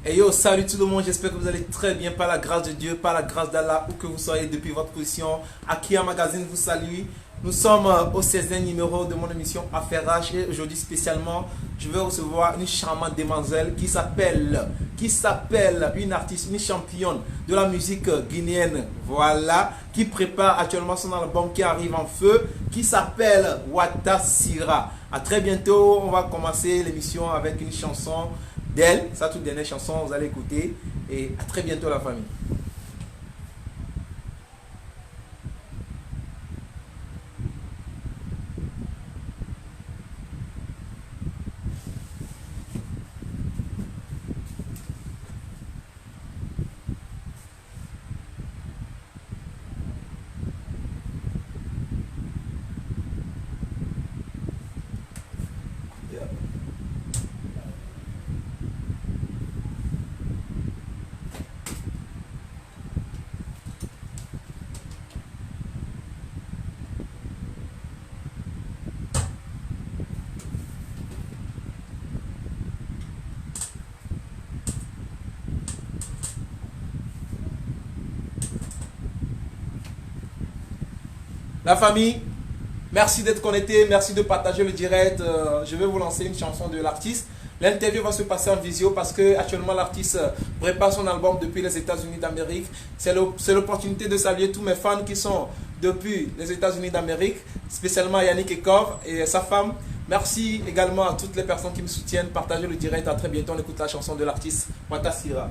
Et yo, salut tout le monde, j'espère que vous allez très bien par la grâce de Dieu, par la grâce d'Allah, où que vous soyez depuis votre position. Akia Magazine vous salue. Nous sommes au 16e numéro de mon émission Affaires H et aujourd'hui spécialement, je vais recevoir une charmante demoiselle qui s'appelle une artiste, une championne de la musique guinéenne, voilà, qui prépare actuellement son album qui arrive en feu, qui s'appelle Wata Sira. À très bientôt, on va commencer l'émission avec une chanson d'elle, sa toute dernière chanson, vous allez écouter et à très bientôt la famille. La famille, merci d'être connecté, merci de partager le direct. Je vais vous lancer une chanson de l'artiste. L'interview va se passer en visio parce que actuellement l'artiste prépare son album depuis les États-Unis d'Amérique. C'est l'opportunité de saluer tous mes fans qui sont depuis les États-Unis d'Amérique, spécialement Yannick Ekov et sa femme. Merci également à toutes les personnes qui me soutiennent. Partagez le direct. À très bientôt. On écoute la chanson de l'artiste Wata Sira.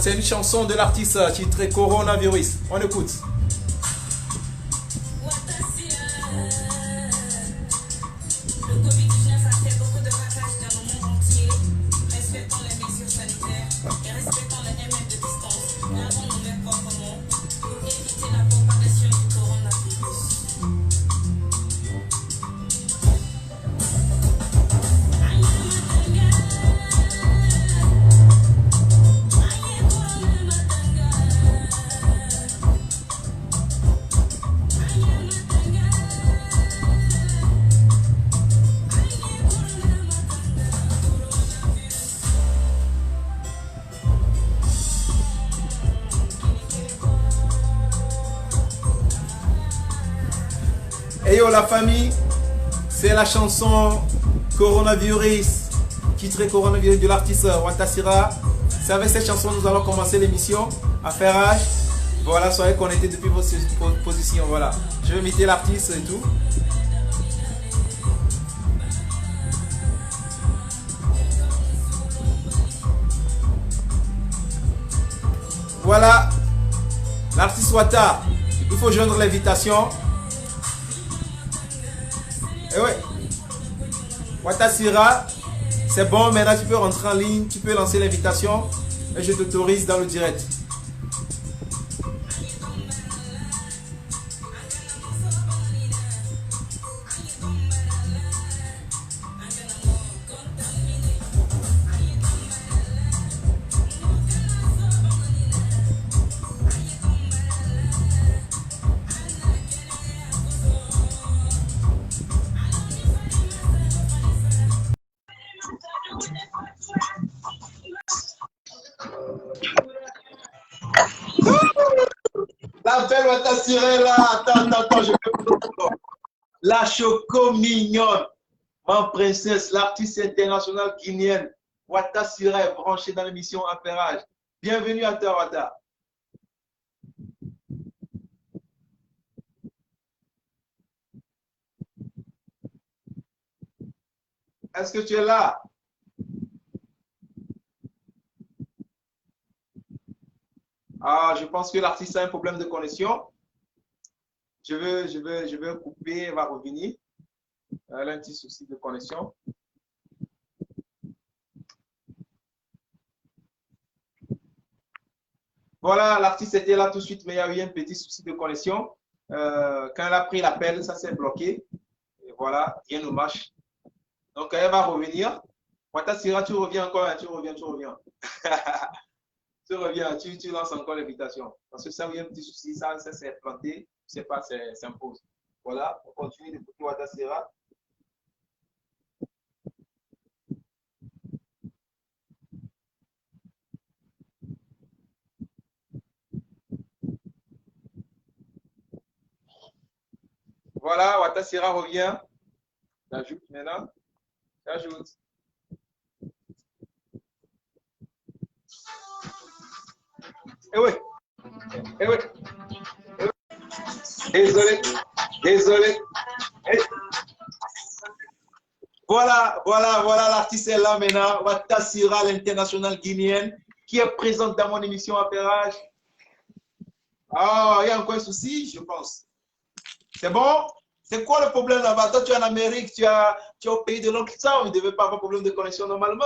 C'est une chanson de l'artiste titrée Coronavirus. On écoute. Et yo la famille, c'est la chanson Coronavirus, titrée Coronavirus de l'artiste Wata Sira. C'est avec cette chanson que nous allons commencer l'émission Affaires H. Voilà, soyez connectés depuis votre position. Voilà, je vais imiter l'artiste et tout. Voilà, l'artiste Wata, il faut joindre l'invitation. Et ouais, Wata Sira, c'est bon, maintenant tu peux rentrer en ligne, tu peux lancer l'invitation et je t'autorise dans le direct. Wata Sira est là. Attends, je peux. La Choco mignonne. Ma princesse, l'artiste internationale guinéenne. Wata Sira est branchée dans l'émission Affairage. Bienvenue à toi, Wata. Est-ce que tu es là? Ah, je pense que l'artiste a un problème de connexion. Je vais couper, elle va revenir. Elle a un petit souci de connexion. Voilà, l'artiste était là tout de suite, mais il y a eu un petit souci de connexion. Quand elle a pris l'appel, ça s'est bloqué. Et voilà, rien ne marche. Donc, elle va revenir. Wata Sira, tu reviens encore, hein, tu reviens. Tu reviens, tu lances encore l'invitation. Parce que ça, il y a un petit souci, ça s'est planté, je ne sais pas, ça s'impose. Voilà, on continue d'écouter Wata Sira. Voilà, Wata Sira revient. J'ajoute maintenant. J'ajoute. Eh oui. Eh oui. Eh oui. Désolé. Eh. Voilà, l'artiste est là maintenant. Wata Sira, l'international guinéenne, qui est présente dans mon émission Affairage. Ah, il y a encore un souci, je pense. C'est bon? C'est quoi le problème là-bas? Toi, tu es en Amérique, tu es au pays de l'oncle Sam, il ne devait pas avoir de problème de connexion normalement.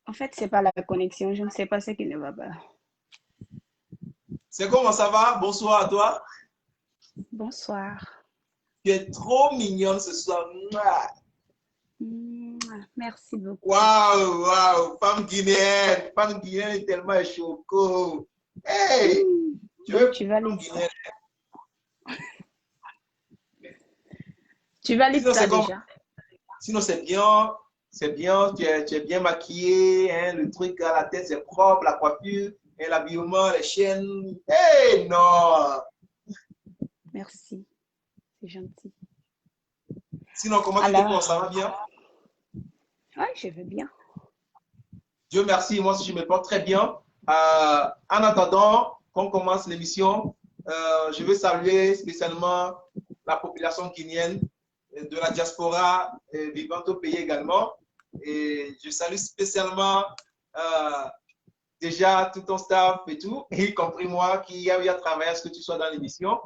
En fait, ce n'est pas la connexion, je ne sais pas ce qui ne va pas. C'est comment ça va? Bonsoir à toi. Bonsoir. Tu es trop mignonne ce soir. Merci beaucoup. Waouh, femme guinéenne est tellement choco. Hey, tu valides ça. Tu valides ça déjà. Sinon, c'est bien, tu es bien maquillée, hein, le truc à la tête, c'est propre, la coiffure, et l'habillement, les chaînes. Hey, non! Merci, c'est gentil. Sinon, comment tu te portes? Ça va bien? Oui, je vais bien. Dieu merci, moi aussi je me porte très bien. En attendant qu'on commence l'émission, je veux saluer spécialement la population guinéenne de la diaspora vivant au pays également. Et je salue spécialement déjà tout ton staff et tout, y compris moi qui a eu à travailler à ce que tu sois dans l'émission.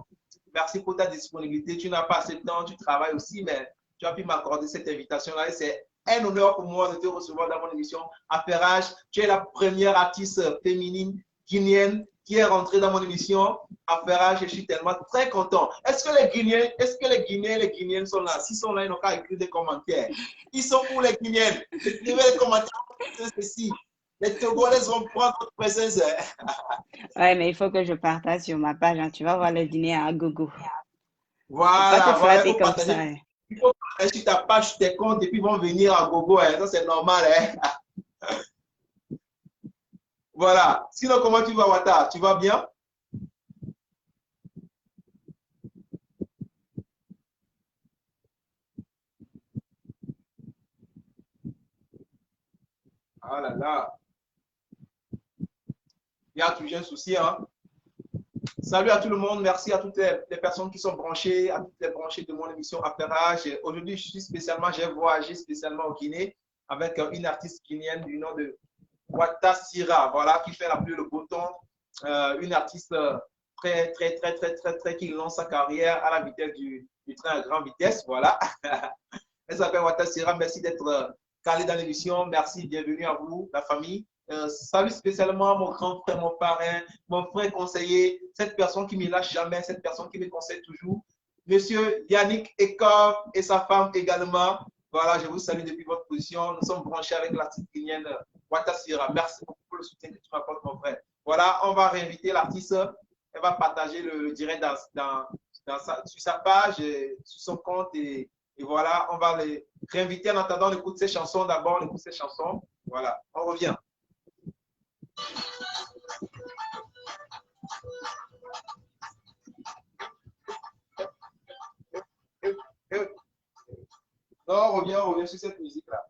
Merci pour ta disponibilité. Tu n'as pas assez de temps, tu travailles aussi, mais tu as pu m'accorder cette invitation-là et c'est un honneur pour moi de te recevoir dans mon émission Affairage. Tu es la première artiste féminine guinéenne qui est rentrée dans mon émission Affairage et je suis tellement très content. Est-ce que les Guinéens et les Guinéennes sont là? S'ils sont là, ils n'ont qu'à écrire des commentaires. Ils sont où les Guinéennes? Écrivez les commentaires. Ceci. Les Togolais vont prendre votre présence. Ouais, mais il faut que je partage sur ma page. Hein. Tu vas voir le dîner à gogo. Voilà, voilà. Il faut partager. Hein. Il faut partager sur ta page tes comptes et puis ils vont venir à gogo. Hein. Ça, c'est normal. Hein. Voilà. Sinon, comment tu vas, Wata? Tu vas bien? Ah là là. Il y a toujours un souci. Hein? Salut à tout le monde. Merci à toutes les personnes qui sont branchées, à toutes les branchées de mon émission Affairage. Aujourd'hui, j'ai voyagé spécialement au Guinée avec une artiste guinéenne du nom de Wata Sira, voilà, qui fait la pluie le bouton. Une artiste très qui lance sa carrière à la vitesse du train à grande vitesse. Voilà. Elle s'appelle Wata Sira. Merci d'être calé dans l'émission. Merci, bienvenue à vous, la famille. Salut spécialement mon grand frère, mon parrain, mon frère conseiller, cette personne qui ne me lâche jamais, cette personne qui me conseille toujours. Monsieur Yannick Ekov et sa femme également. Voilà, je vous salue depuis votre position. Nous sommes branchés avec l'artiste guinéenne Wata Sira. Merci beaucoup pour le soutien que tu m'apportes, mon frère. Voilà, on va réinviter l'artiste. Elle va partager le direct sur sa page, sur son compte. Et voilà, on va les réinviter en attendant l'écoute de ses chansons. D'abord, on écoute ses chansons. Voilà, on revient. Non, reviens sur cette musique-là.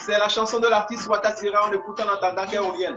C'est la chanson de l'artiste Wata Sira, on écoute en attendant qu'elle revienne.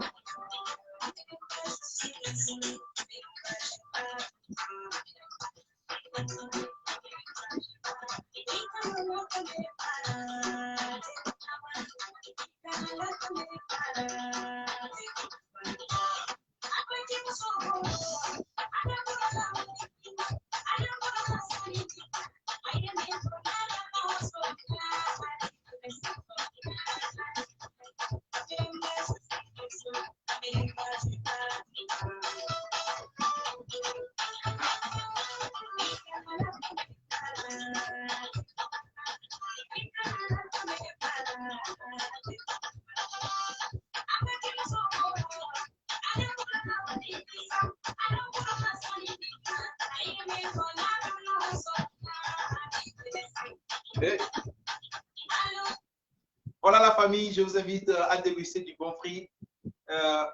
Voilà la famille, je vous invite à déguster du bon prix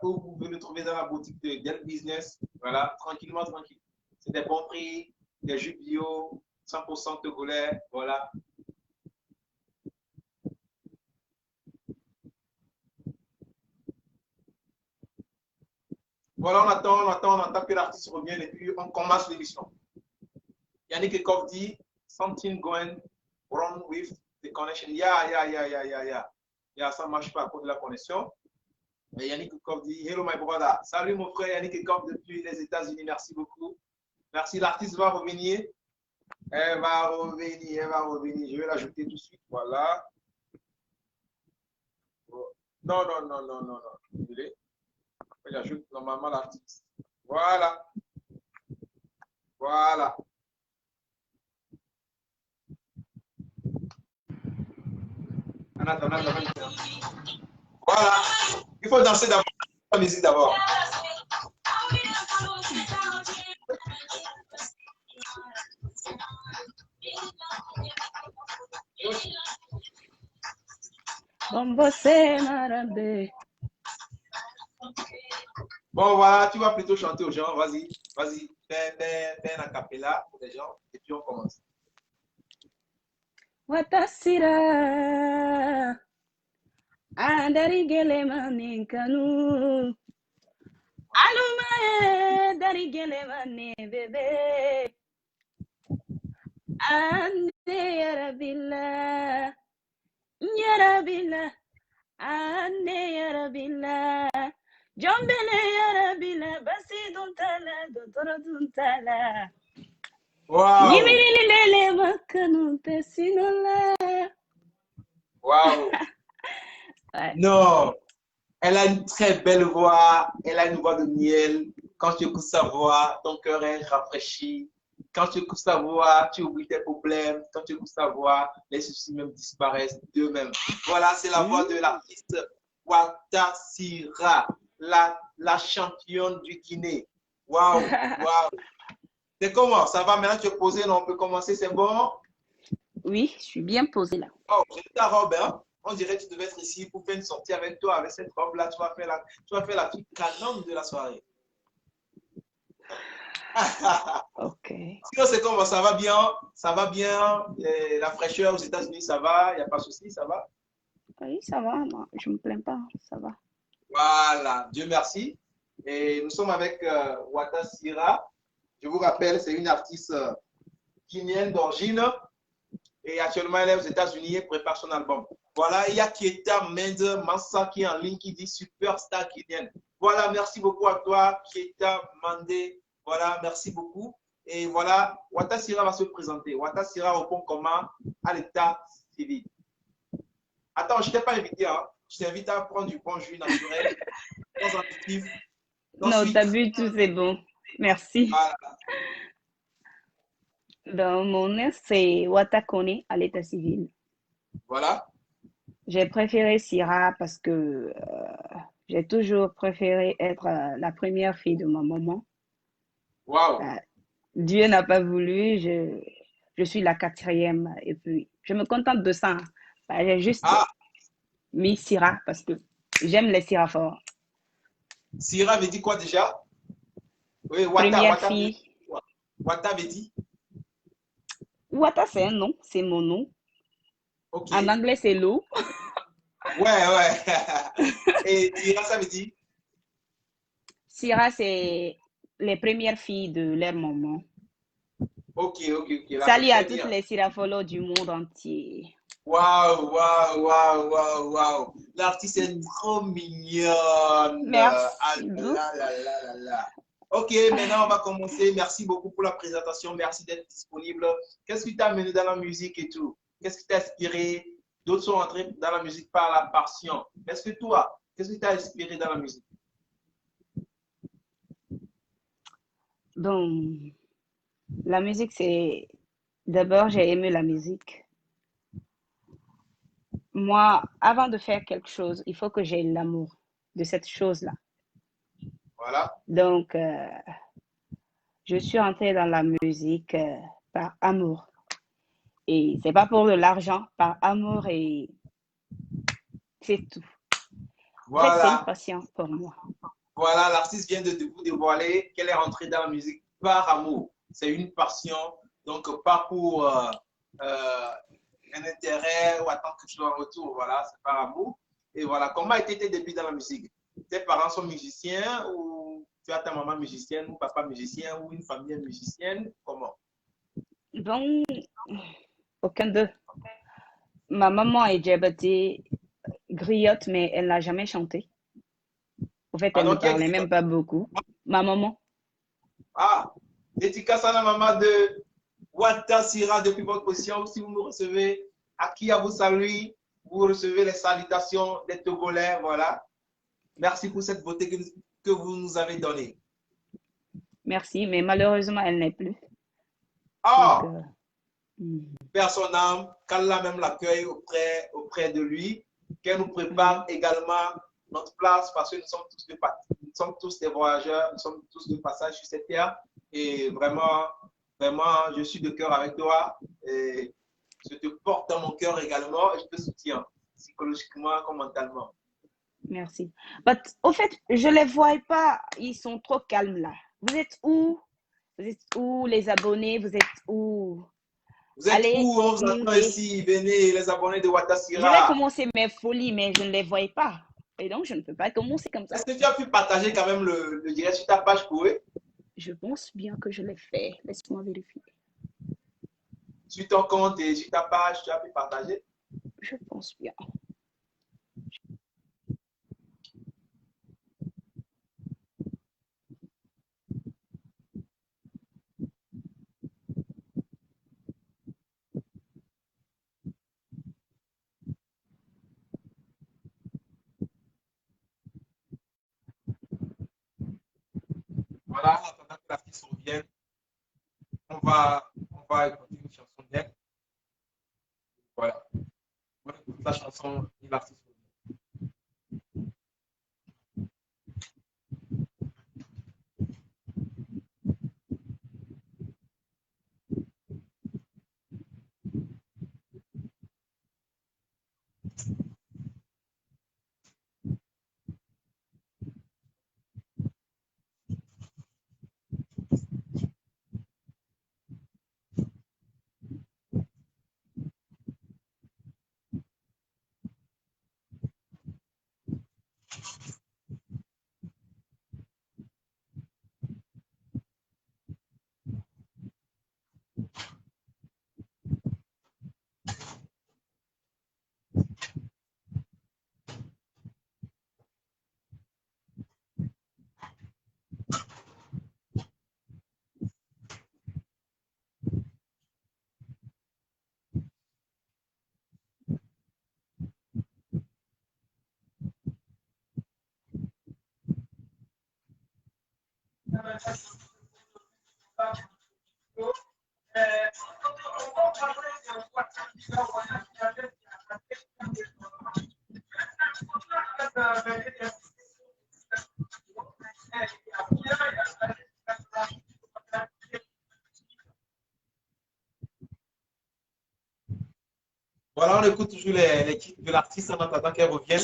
où vous pouvez le trouver dans la boutique de Get Business. Voilà, tranquillement, tranquille. C'est des bons prix, des jus bio, 100% togolais. Voilà. Voilà, on attend que l'artiste revienne et puis on commence l'émission. Yannick Ekov dit, something going wrong with the connection. Yeah, ça ne marche pas à cause de la connexion. Mais Yannick Ekov dit, hello my brother. Salut mon frère Yannick Ekov depuis les États-Unis. Merci beaucoup. Merci, l'artiste va revenir. Elle va revenir. Je vais l'ajouter tout de suite. Voilà. Non. Désolé. J'ajoute normalement l'artiste. Voilà. Voilà. Voilà. Il faut danser d'abord. La musique d'abord. Bon, voilà, tu vas plutôt chanter aux gens. Vas-y. Fais un acapella pour les gens et puis on commence. Watasira andari gele maninkanu alumae dari gele mani bebe ande yarabila ande yarabila jombele yarabila basi duntala dotora duntala Wow. Yimirilele makanu tesinola. Wow. Ouais. Non, elle a une très belle voix, elle a une voix de miel. Quand tu écoutes sa voix, ton cœur est rafraîchi. Quand tu écoutes sa voix, tu oublies tes problèmes. Quand tu écoutes sa voix, les soucis même disparaissent d'eux-mêmes. Voilà, c'est la voix de l'artiste Wata Sira, la championne du Guinée. Waouh, waouh. C'est comment? Ça va maintenant? Tu es posé, on peut commencer, c'est bon? Oui, je suis bien posée là. Oh, j'ai ta robe, hein? On dirait que tu devais être ici pour faire une sortie avec toi, avec cette robe-là. Tu vas faire la petite canon de la soirée. Ok. Sinon, c'est comment? Ça va bien? Ça va bien? La fraîcheur aux États-Unis, ça va? Il n'y a pas de souci, ça va? Oui, ça va, moi, je ne me plains pas, ça va. Voilà, Dieu merci. Et nous sommes avec Wata Sira. Je vous rappelle, c'est une artiste guinéenne d'origine. Et actuellement, elle est aux États-Unis et prépare son album. Voilà, il y a Kieta Mende Massa qui est en ligne qui dit superstar guinéenne. Voilà, merci beaucoup à toi, Kieta Mende. Voilà, merci beaucoup. Et voilà, Wata Sira va se présenter. Wata Sira répond comment à l'état civil. Attends, je ne t'ai pas invité. Hein. Je t'invite à prendre du bon jus naturel, sans additif. Non, t'as bu tout, c'est bon. Merci. Voilà. Donc, mon nom, c'est Watakone à l'état civil. Voilà. J'ai préféré Sira parce que j'ai toujours préféré être la première fille de ma maman. Wow. Dieu n'a pas voulu, je suis la quatrième et puis je me contente de ça. Bah, j'ai juste Ah, mis Syrah parce que j'aime les Syrah forts. Syrah veut dire quoi déjà? Oui, Première Wata veut dire fille. quoi? Wata veut dire? Wata, c'est un nom, c'est mon nom. Ok. En anglais, c'est Lou. Ouais, ouais. Et Syrah, ça veut dire? Syrah, c'est les premières filles de leur maman. Ok, ok, ok, là, c'est Salut à très toutes bien. les Sirafolos du monde entier. Waouh, waouh, waouh, waouh, waouh. L'artiste est trop mignonne. Ah Merci beaucoup. là là là là là. Ok, maintenant on va commencer. Merci beaucoup pour la présentation. Merci d'être disponible. Qu'est-ce qui t'a amené dans la musique et tout? Qu'est-ce qui t'a inspiré? D'autres sont entrés dans la musique par la passion. Est-ce que toi, qu'est-ce qui t'a inspiré dans la musique? Bon, la musique, c'est... D'abord, j'ai aimé la musique. Moi, avant de faire quelque chose, il faut que j'ai l'amour de cette chose-là. Voilà. Donc, je suis entrée dans la musique par amour. Et c'est pas pour de l'argent, par amour et c'est tout. En fait, c'est une Voilà. passion pour moi. Voilà, l'artiste vient de vous dévoiler qu'elle est rentrée dans la musique par amour. C'est une passion, donc pas pour un intérêt ou attendre quelque chose en retour. Voilà, c'est par amour. Et voilà, comment étaient tes débuts dans la musique? Tes parents sont musiciens ou tu as ta maman musicienne ou papa musicien ou une famille musicienne? Comment? Bon, aucun d'eux. Ma maman est diabétique, griotte, mais elle n'a jamais chanté. En fait, elle ne Pardon, qui a parlait écrit? même pas beaucoup. Ma maman, Ah, dédicace à la maman de Wata Sira depuis votre position. Si vous me recevez, à qui à vous salue, vous recevez les salutations des Togolais. Voilà. Merci pour cette beauté que vous nous avez donnée. merci, mais malheureusement, elle n'est plus. Donc, Ah, Père son âme, qu'Allah même l'accueille auprès de lui, qu'elle nous prépare également notre place parce que nous sommes tous des voyageurs, nous sommes tous de passage sur cette terre. Et vraiment, vraiment, je suis de cœur avec toi. Et je te porte dans mon cœur également et je te soutiens psychologiquement comme mentalement. merci. But, au fait, je ne les vois pas. Ils sont trop calmes là. Vous êtes où? Vous êtes où, les abonnés? Vous êtes où? Vous êtes Allez, où? On vous attend communiquez. ici. Venez, les abonnés de Je vais Watasira. commencer mes folies, mais je ne les vois pas. Et donc, je ne peux pas commencer comme ça. Est-ce que tu as pu partager quand même le direct sur ta page pour eux? Je pense bien que je l'ai fait. Laisse-moi vérifier. Sur ton compte et sur ta page, tu as pu partager? Je pense bien. Voilà, en attendant que l'artiste revienne, on va écouter une chanson d'elle. Voilà. On va écouter la chanson et l'artiste revient. Voilà, on écoute toujours les titres de l'artiste en attendant qu'elle revienne.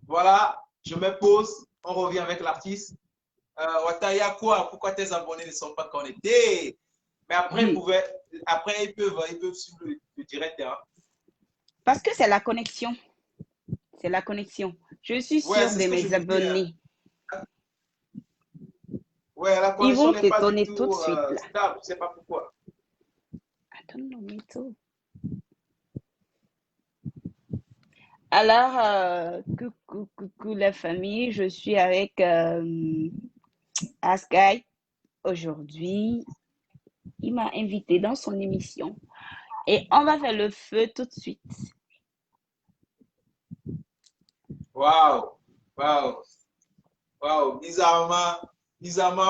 Voilà, je me pose, on revient avec l'artiste. Wataya, quoi? Pourquoi tes abonnés ne sont pas connectés? Mais après, ils peuvent suivre le direct. Hein. Parce que c'est la connexion. C'est la connexion. Je suis sûre de mes abonnés. Ouais, la Ils connexion vont n'est pas t'étonner du tout de tout suite. Là. stable. Je ne sais pas pourquoi. Attends, Mito. Alors, coucou la famille. Je suis avec Askai aujourd'hui. Il m'a invité dans son émission. Et on va faire le feu tout de suite. Waouh, waouh, waouh. Bizarrement,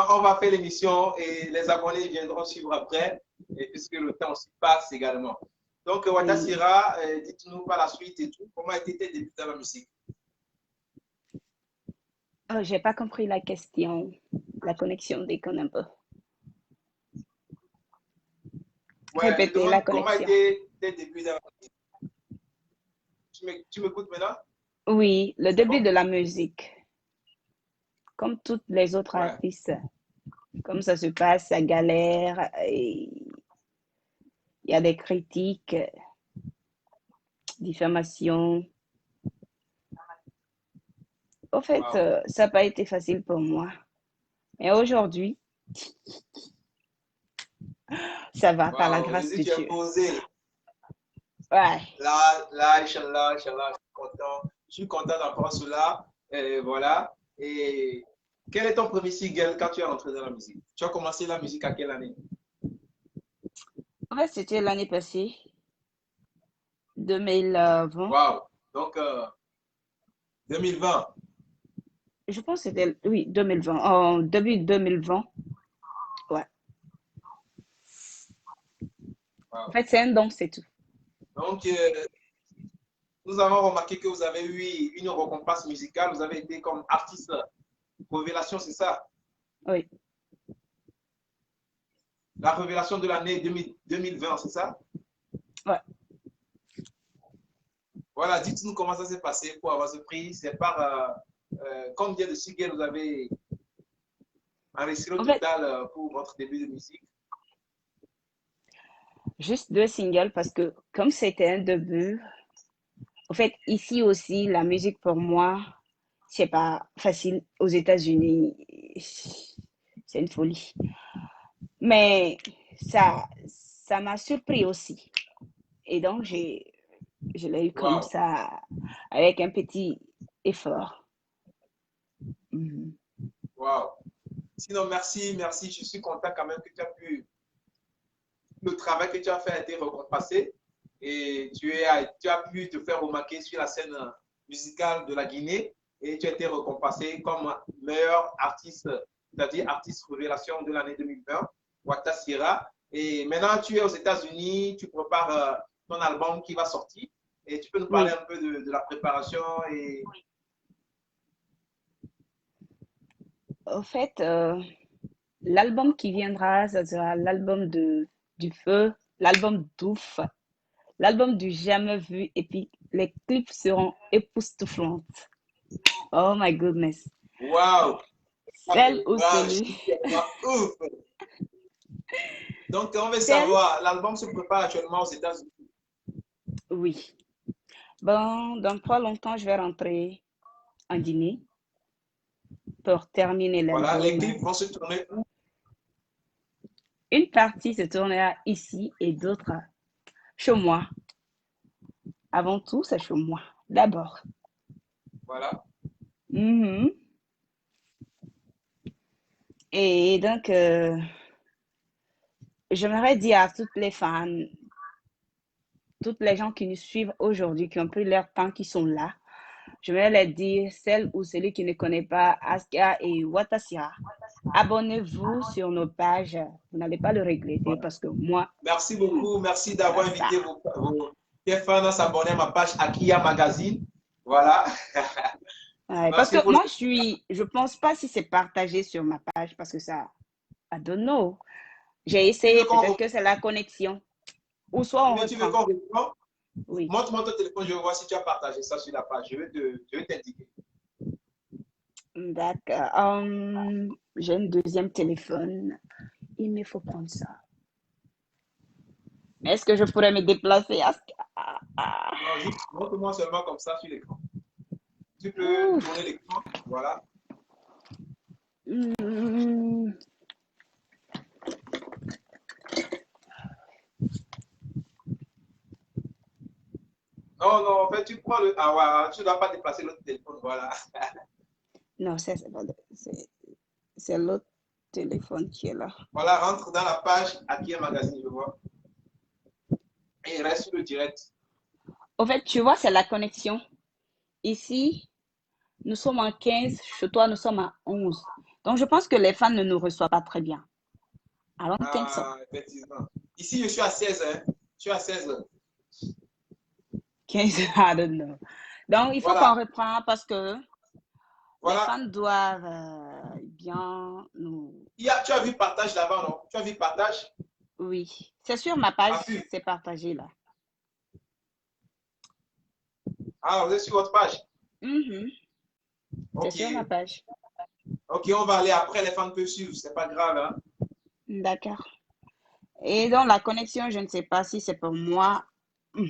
on va faire l'émission et les abonnés viendront suivre après, et puisque le temps s'y passe également. Donc, Watasira, dites-nous par la suite et tout, comment étaient tes débuts dans la musique? Oh, j'ai pas compris la question. La connexion déconne un peu. Ouais, je Répétez la demande comment connexion. étaient tes débuts dans la musique. Tu m'écoutes maintenant? Oui, le début Bon? de la musique. Comme toutes les autres Ouais. artistes. Comme ça se passe, ça galère. Et il y a des critiques, diffamations. Au fait, Wow. ça n'a pas été facile pour moi. Mais aujourd'hui, ça va par la Wow. grâce Jésus, de tu es Dieu. posé. Ouais. Là, Inch'Allah, Inch'Allah, je suis content d'apprendre cela. Et voilà. Et quel est ton premier single quand tu es rentré dans la musique? Tu as commencé la musique à quelle année? En fait, c'était l'année passée, 2020. Waouh! Donc, 2020. Je pense que c'était, oui, 2020. En début 2020. Ouais. En Wow. fait, c'est un don, c'est tout. Donc, nous avons remarqué que vous avez eu une récompense musicale. Vous avez été comme artiste révélation, c'est ça? Oui. La révélation de l'année 2020, c'est ça? Ouais. Voilà, dites-nous comment ça s'est passé pour avoir ce prix. C'est par combien de singles vous avez enregistré au En fait, total pour votre début de musique? juste 2 singles parce que comme c'était un début, en fait, ici aussi, la musique pour moi, c'est pas facile. Aux États-Unis, c'est une folie. Mais ça m'a surpris aussi. Et donc, je l'ai eu comme Wow. ça, avec un petit effort. Mhm. Wow. Sinon, merci. Je suis content quand même que tu as pu, le travail que tu as fait a été récompensé et tu as pu te faire remarquer sur la scène musicale de la Guinée et tu as été récompensé comme meilleur artiste, c'est-à-dire artiste révélation de l'année 2020, Wata Sira. Et maintenant, tu es aux États-Unis, tu prépares ton album qui va sortir et tu peux nous parler Oui. un peu de la préparation et Au fait, l'album qui viendra, ça sera l'album du feu, l'album d'ouf, l'album du jamais vu, et puis les clips seront époustouflants. Oh my goodness. Waouh! Celle ou Waouh! Je celui, suis tellement ouf! Donc, on veut celle, savoir, l'album se prépare actuellement aux États-Unis. oui. Bon, dans pas longtemps, je vais rentrer en Guinée pour terminer Voilà, les l'album. clips vont se tourner où? Une partie se tournera ici et d'autres chez moi. Avant tout, c'est chez moi, d'abord. Voilà. Mhm. Et donc, j'aimerais dire à toutes les fans, toutes les gens qui nous suivent aujourd'hui, qui ont pris leur temps, qui sont là, je vais leur dire, celle ou celui qui ne connaît pas Aska et Watasira, abonnez-vous sur nos pages. Vous n'allez pas le regretter parce que moi, Merci beaucoup. Merci d'avoir grâce à invité tes fans à s'abonner à ma page Akia Magazine. Voilà. ouais, parce Merci que pour le. moi, je pense pas si c'est partagé sur ma page parce que ça, I don't know. J'ai Tu veux essayé, qu'on peut-être reprenne? que c'est la connexion. Ou soit Ou on bien tu veux reprend. qu'on reprenne? Oui, Montre-moi ton téléphone, je vais voir si tu as partagé ça sur la page. Je vais t'indiquer. d'accord. J'ai un deuxième téléphone. Il me faut prendre ça. Est-ce que je pourrais me déplacer? Non, juste montre-moi seulement comme ça sur l'écran. Tu peux Ouf. tourner l'écran. Voilà. Hmm. Non, non, en fait, tu prends le. Ah, ouais, tu ne dois pas déplacer l'autre téléphone. Voilà. Non, c'est l'autre téléphone qui est là. Voilà, rentre dans la page Akia Magazine, je vois. Et reste sur le direct. Au fait, tu vois, c'est la connexion. Ici, nous sommes en 15. Chez toi, nous sommes à 11. Donc, je pense que les fans ne nous reçoivent pas très bien. I don't think so. Ah, effectivement. Ici, je suis à 16 heures. Je suis à 16 heures. 15, I don't know. Donc, il faut qu'on Voilà. reprend parce que les Voilà. fans doivent bien nous. Tu as vu partage là-bas, non? Tu as vu partage? Oui, c'est sur ma page, Ah, vu. c'est partagé là. Ah, vous êtes sur votre page. Mhm. C'est Ok. sur ma page. Ok, on va aller après, les fans peuvent suivre, c'est pas grave, hein. D'accord. Et donc, la connexion, je ne sais pas si c'est pour moi. Hmm,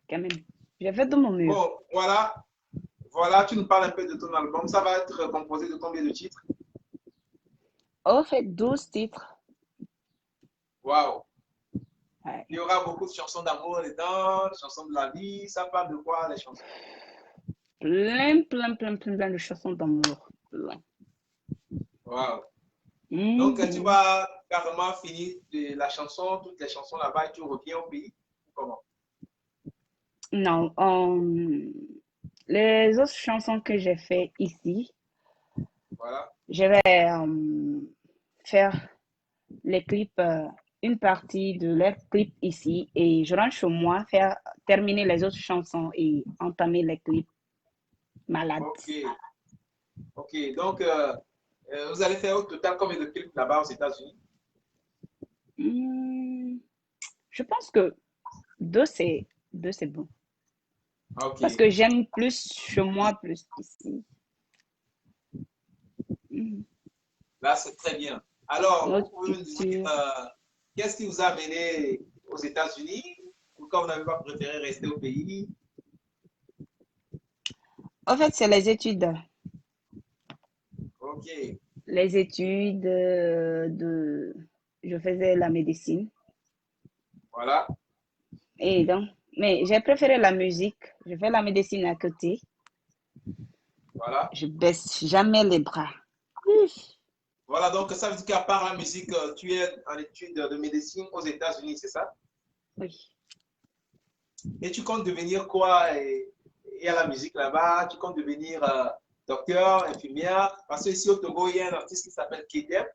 quand même. J'ai fait de mon mieux. Bon, voilà. Voilà, tu nous parles un peu de ton album. Ça va être composé de combien de titres? Au fait, 12 titres. Waouh. Ouais. Il y aura beaucoup de chansons d'amour dedans, chansons de la vie. Ça parle de quoi, les chansons? Plein de chansons d'amour. Plein. Waouh. Donc, tu Mhm. vas carrément finir la chanson, toutes les chansons là-bas et tu reviens au pays? Comment? Non, les autres chansons que j'ai fait ici, Voilà. je vais faire les clips, une partie de leurs clips ici et je rentre chez moi, faire terminer les autres chansons et entamer les clips malades. Ok. Ok. Donc, vous allez faire au total combien de clips là-bas aux États-Unis? Hmm, je pense que deux, c'est bon. Ok. Parce que j'aime plus chez moi, plus ici. Mhm. Là, c'est très bien. Alors, vous Notre pouvez me dire, culture. qu'est-ce qui vous a amené aux États-Unis? Pourquoi vous n'avez pas préféré rester au pays? En fait, c'est les études. Ok. Les études je faisais la médecine. Voilà. Et donc, mais j'ai préféré la musique. Je fais la médecine à côté. Voilà. Je baisse jamais les bras. Oui. Voilà. Donc, ça veut dire qu'à part la musique, tu es en études de médecine aux États-Unis, c'est ça? Oui. Et tu comptes devenir quoi? Et à la musique là-bas, tu comptes devenir docteur, infirmière? Parce qu'ici au Togo, il y a un artiste qui s'appelle Kedem,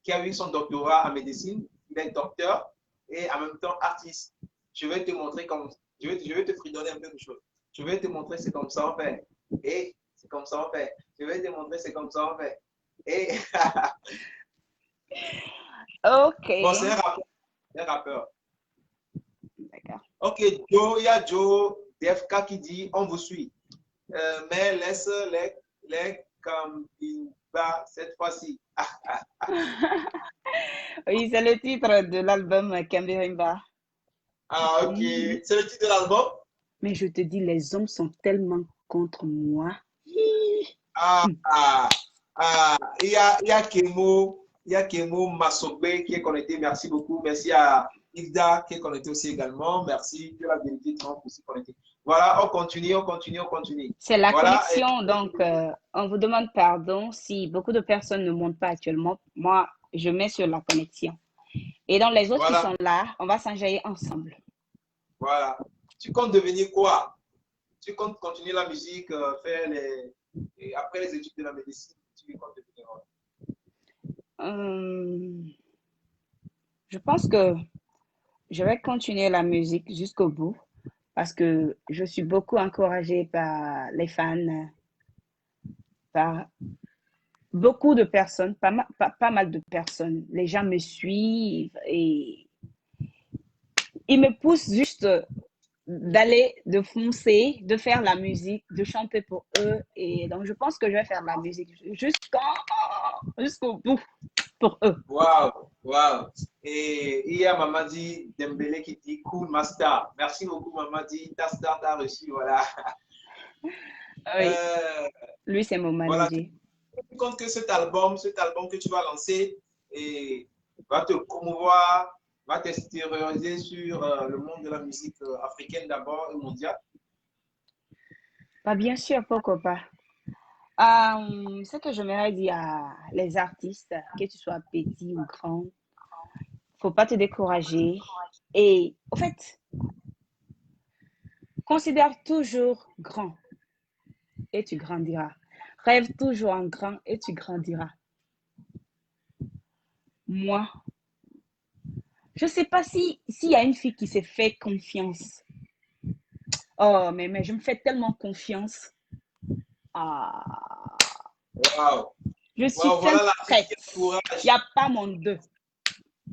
qui a eu son doctorat en médecine. Il est docteur et en même temps artiste. Je vais te montrer comme. Je vais te fredonner un peu de choses. Je vais te montrer c'est comme ça on fait. Et c'est comme ça on fait. Je vais te montrer c'est comme ça on fait. Et Ok, bon, c'est un rappeur. Un rappeur. d'accord. Ok, Joe, il y a Joe DFK qui dit on vous suit. Mais laisse les Kambimba cette fois-ci. Oui, c'est le titre de l'album Kambirimba. Ah, ok. Mhm. C'est le titre de l'album? Mais je te dis, les hommes sont tellement contre moi. Ah, ah, ah. Il y a Kemo Masobé qui est connecté. Merci beaucoup. Merci à Ida qui est connecté aussi également. Merci. Que la vérité trompe aussi connecté. Voilà, on continue, on continue, on continue. C'est la Voilà. Et connexion, donc on vous demande pardon si beaucoup de personnes ne montent pas actuellement. Moi, je mets sur la connexion. Et dans les autres qui voilà, sont là, on va s'enjailler ensemble. voilà. Tu comptes devenir quoi? Tu comptes continuer la musique, faire et après les études de la médecine, tu comptes devenir quoi? Euh, je pense que je vais continuer la musique jusqu'au bout parce que je suis beaucoup encouragée par les fans, par beaucoup de personnes, pas mal de personnes. Les gens me suivent et ils me poussent juste d'aller, de foncer, de faire la musique, de chanter pour eux. Et donc, je pense que je vais faire la musique jusqu'au bout pour eux. Waouh, waouh. Et il y a Mamadi Dembélé qui dit cool, ma star. Merci beaucoup, Mamadi. Ta star t'a reçu, voilà. Oui, Euh, lui, c'est mon voilà, manager. tu comptes que cet album que tu vas lancer et va te promouvoir, va t'extérioriser sur le monde de la musique africaine d'abord et mondiale. Bah, bien sûr, pourquoi pas. Ce que j'aimerais dire à les artistes, que tu sois petit ou grand, faut pas te décourager. Et au fait, considère toujours grand et tu grandiras. Rêve toujours en grand et tu grandiras. Moi, je sais pas si s'il y a une fille qui s'est fait confiance. Oh, mais je me fais tellement confiance. Ah, Waouh, je suis waouh, seule voilà l'artiste prête. qui Il n'y encourage. a pas mon deux.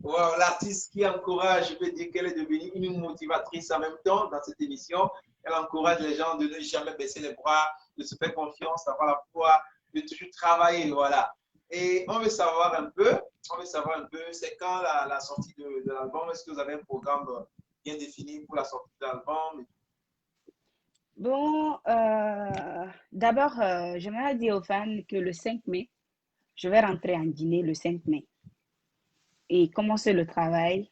Wow, l'artiste qui encourage, je peux dire qu'elle est devenue une motivatrice en même temps dans cette émission. Elle encourage les gens de ne jamais baisser les bras, de se faire confiance, d'avoir la foi, de toujours travailler. Voilà. Et on veut savoir un peu, c'est quand la sortie de l'album? Est-ce que vous avez un programme bien défini pour la sortie de l'album? Bon, d'abord, j'aimerais dire aux fans que le 5 mai, je vais rentrer en Guinée le 5 mai et commencer le travail.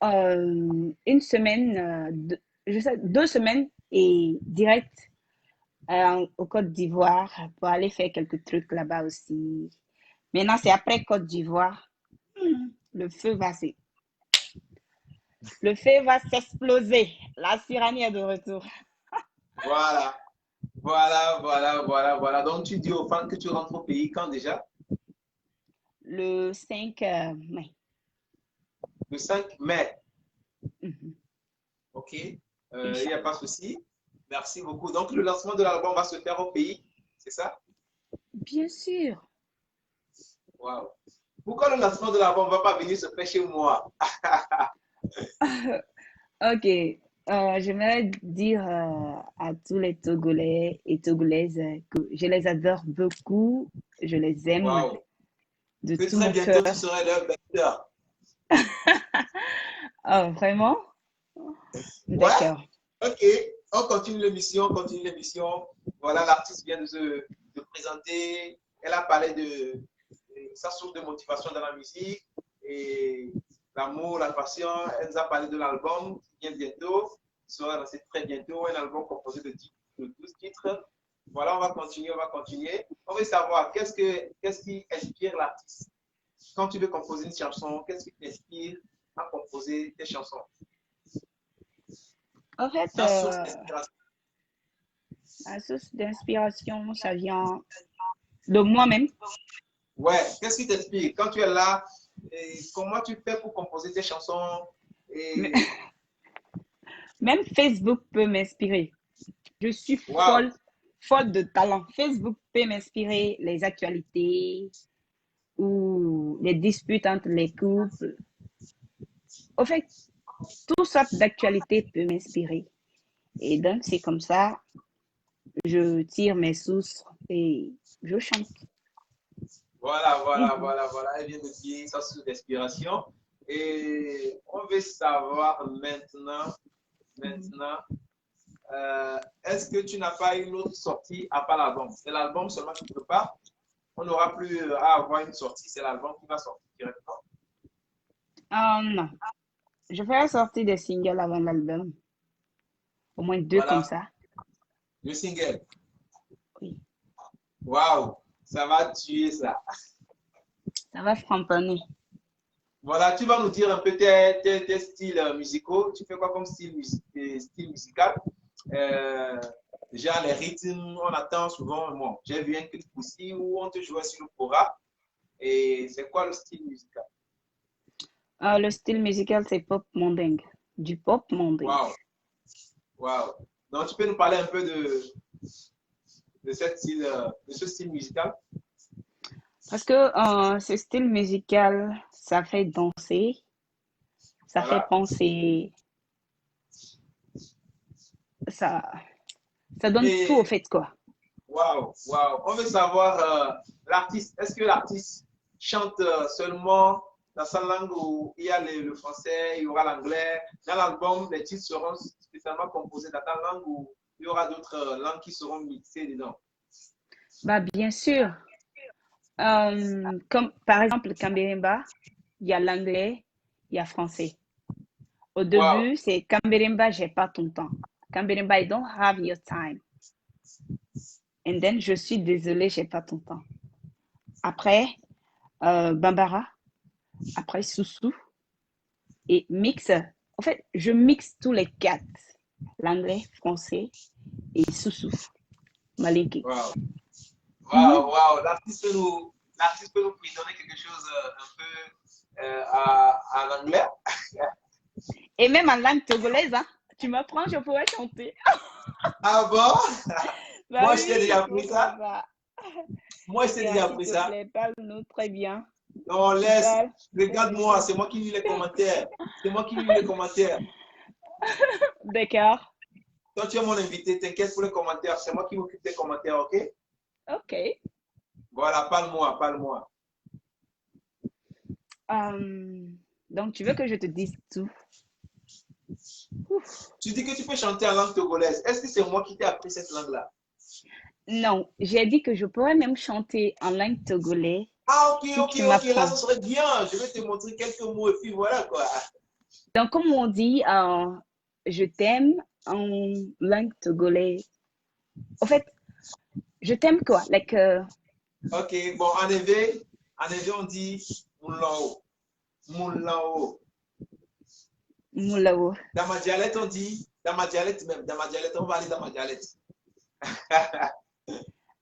Une semaine, je sais, 2 semaines et direct au Côte d'Ivoire pour aller faire quelques trucs là-bas aussi. Maintenant, c'est après Côte d'Ivoire. Le feu va se... Le feu va s'exploser. La Cyranie est de retour. Voilà, voilà. Donc, tu dis aux fans que tu rentres au pays quand déjà? Le 5 mai. Le 5 mai. Mhm. OK. Il n'y a Inch'Allah. pas de souci. Merci beaucoup. Donc, le lancement de l'album va se faire au pays, c'est ça? Bien sûr. Waouh. Pourquoi le lancement de l'album ne va pas venir se faire chez moi? Ok. J'aimerais dire à tous les Togolais et Togolaises que je les adore beaucoup. Je les aime Waouh. de Que tout très mon bientôt, tu cœur. seras leur belle. Oh, vraiment? Ouais, D'accord. ok. On continue l'émission, on continue l'émission. Voilà, l'artiste vient de présenter. Elle a parlé de sa source de motivation dans la musique et l'amour, la passion. Elle nous a parlé de l'album qui vient bientôt, qui sera lancé très bientôt. Un album composé de 12 titres. Voilà, on va continuer, on va continuer. On veut savoir qu'est-ce qui inspire l'artiste. Quand tu veux composer une chanson, qu'est-ce qui t'inspire à composer tes chansons? En fait, Ta source d'inspiration. la source d'inspiration, ça vient de moi-même. Ouais, qu'est-ce qui t'inspire quand tu es là? Et comment tu fais pour composer tes chansons? Et Même Facebook peut m'inspirer. Je suis waouh, folle. folle de talent. Facebook peut m'inspirer les actualités ou les disputes entre les couples. Au fait, tout sorte d'actualité peut m'inspirer. Et donc, c'est comme ça, je tire mes sources et je chante. Voilà. Elle vient de dire sa source d'inspiration. Et on veut savoir maintenant, est-ce que tu n'as pas une autre sortie à part l'album? C'est l'album seulement qui ne peut pas. On n'aura plus à avoir une sortie, c'est l'album qui va sortir directement. Non, je ferai sortir des singles avant l'album. Au moins 2 comme Voilà, ça. le single. Oui, Waouh, ça va tuer ça. ça va framponner. Voilà, tu vas nous dire un peu tes styles musicaux. Tu fais quoi comme style musical? Euh, Genre les rythmes, on attend souvent. Bon, j'ai vu un clip aussi où on te jouait sur le kora. Et c'est quoi le style musical? Le style musical, c'est pop mandingue. Du pop mandingue. Waouh, waouh. Donc, tu peux nous parler un peu de ce style musical? Parce que ce style musical, ça fait danser, ça fait Voilà. penser, ça, ça donne tout au Et fait, quoi. waouh. On veut savoir l'artiste. Est-ce que l'artiste chante seulement dans sa langue où il y a le français, il y aura l'anglais? Dans l'album, les titres seront spécialement composés dans ta langue ou il y aura d'autres langues qui seront mixées dedans? Bah, bien sûr. Comme par exemple, le Kamberimba, il y a l'anglais, il y a français. Au Waouh. début, c'est Kamberimba, j'ai pas ton temps. Kamberimba, I don't have your time. And then, je suis désolée, j'ai pas ton temps. Après, Bambara, après Soussou et mix. En fait, je mixe tous les 4. L'anglais, français et Soussou, Malinké. Waouh. Mhm. L'artiste peut nous donner quelque chose un peu en anglais. Et même en langue togolaise, hein, tu m'apprends, je pourrais chanter. Ah bon? Bah Moi, je t'ai oui, déjà appris pourquoi ça. pas. Moi, je t'ai Et déjà s'il appris te ça. plaît, parle-nous très bien. Non, laisse. Parle, fais des Regarde-moi, choses. c'est moi qui lis les commentaires. C'est moi qui lis les commentaires. D'accord. Toi, tu es mon invité, t'inquiète pour les commentaires. C'est moi qui m'occupe des commentaires, ok? Ok. Voilà, parle-moi. Euh, donc, tu veux que je te dise tout? Ouf. Tu dis que tu peux chanter en langue togolaise. Est-ce que c'est moi qui t'ai appris cette langue-là? Non, j'ai dit que je pourrais même chanter en langue togolais Ah, si tu ok. Là, m'apprends. ce serait bien. Je vais te montrer quelques mots et puis voilà quoi. Donc, comme on dit, je t'aime en langue togolais. En fait, je t'aime quoi? Like, Ok, bon, en éveil, on dit moulao. Moulao. moulao. Dans ma dialecte, on dit, dans ma dialecte même, dans ma dialecte, on va aller dans ma dialecte.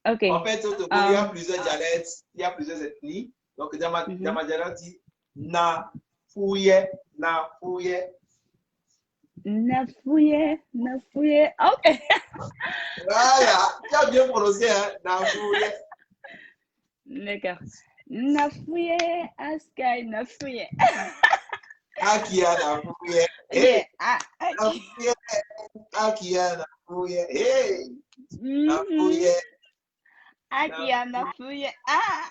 Ok. En fait, au Togo, il y a plusieurs dialectes, il y a plusieurs ethnies. Donc, dans ma dialecte, on dit na fouye, na fouye. Nafouye. Ok. Voilà, tu as bien prononcé, hein, na fouye. D'accord. Nafouye, Askai, Nafouye. Akia na fouye. Ok. Hey, Ah, na ok. fouye. Akia na fouye. Hey, na Mhm. fouye. Akia, Nafouye. Ah.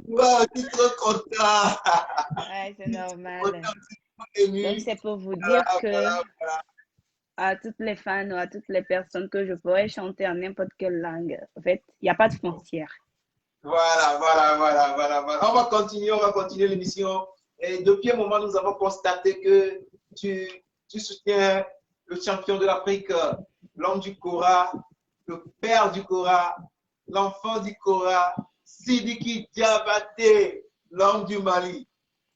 Wow, je suis trop content. Ouais, c'est normal. Content, ému. Donc, c'est pour vous dire Voilà, que voilà. à toutes les fans ou à toutes les personnes que je pourrais chanter en n'importe quelle langue, en fait, il n'y a pas de frontières. Voilà. On va continuer l'émission. Et depuis un moment, nous avons constaté que tu soutiens le champion de l'Afrique, l'homme du Kora, le père du Kora, l'enfant du Kora, Sidiki Diabaté, l'homme du Mali.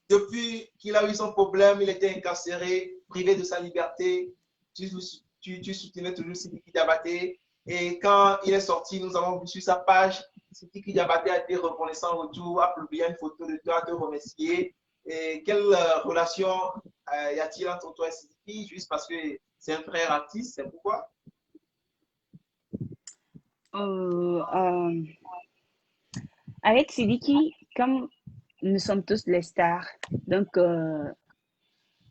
Depuis qu'il a eu son problème, il était incarcéré, privé de sa liberté. Tu soutenais toujours Sidiki Diabaté. Et quand il est sorti, nous avons vu sur sa page, Sidiki Diabaté a été reconnaissant autour, a publié une photo de toi, te remercier. Et quelle relation y a-t-il entre toi et Sidiki? Juste parce que c'est un frère artiste, c'est pourquoi? Euh, euh, Avec Sidiki, comme nous sommes tous les stars, donc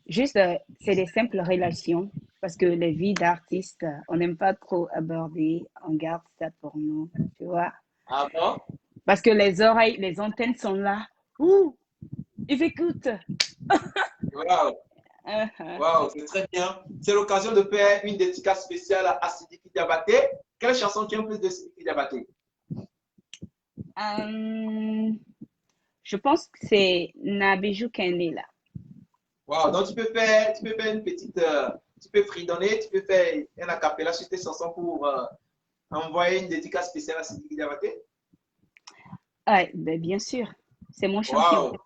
juste, c'est des simples relations parce que les vies d'artistes, on n'aime pas trop aborder, on garde ça pour nous, tu vois. Ah bon? Parce que les oreilles, les antennes sont là. Ouh, ils écoutent. Wow, Uh-huh. wow, c'est très bien. C'est l'occasion de faire une dédicace spéciale à Sidiki Diabaté. Quelle chanson tu aimes plus de Sidiki Diabaté? Euh, je pense que c'est Nabijou Kendela. Wow, donc tu peux faire une petite, tu peux fredonner, tu peux faire un acapella sur tes chansons pour envoyer une dédicace spéciale à Sidiki Diabaté. Ouais, ben bien sûr, c'est mon champion. Wow,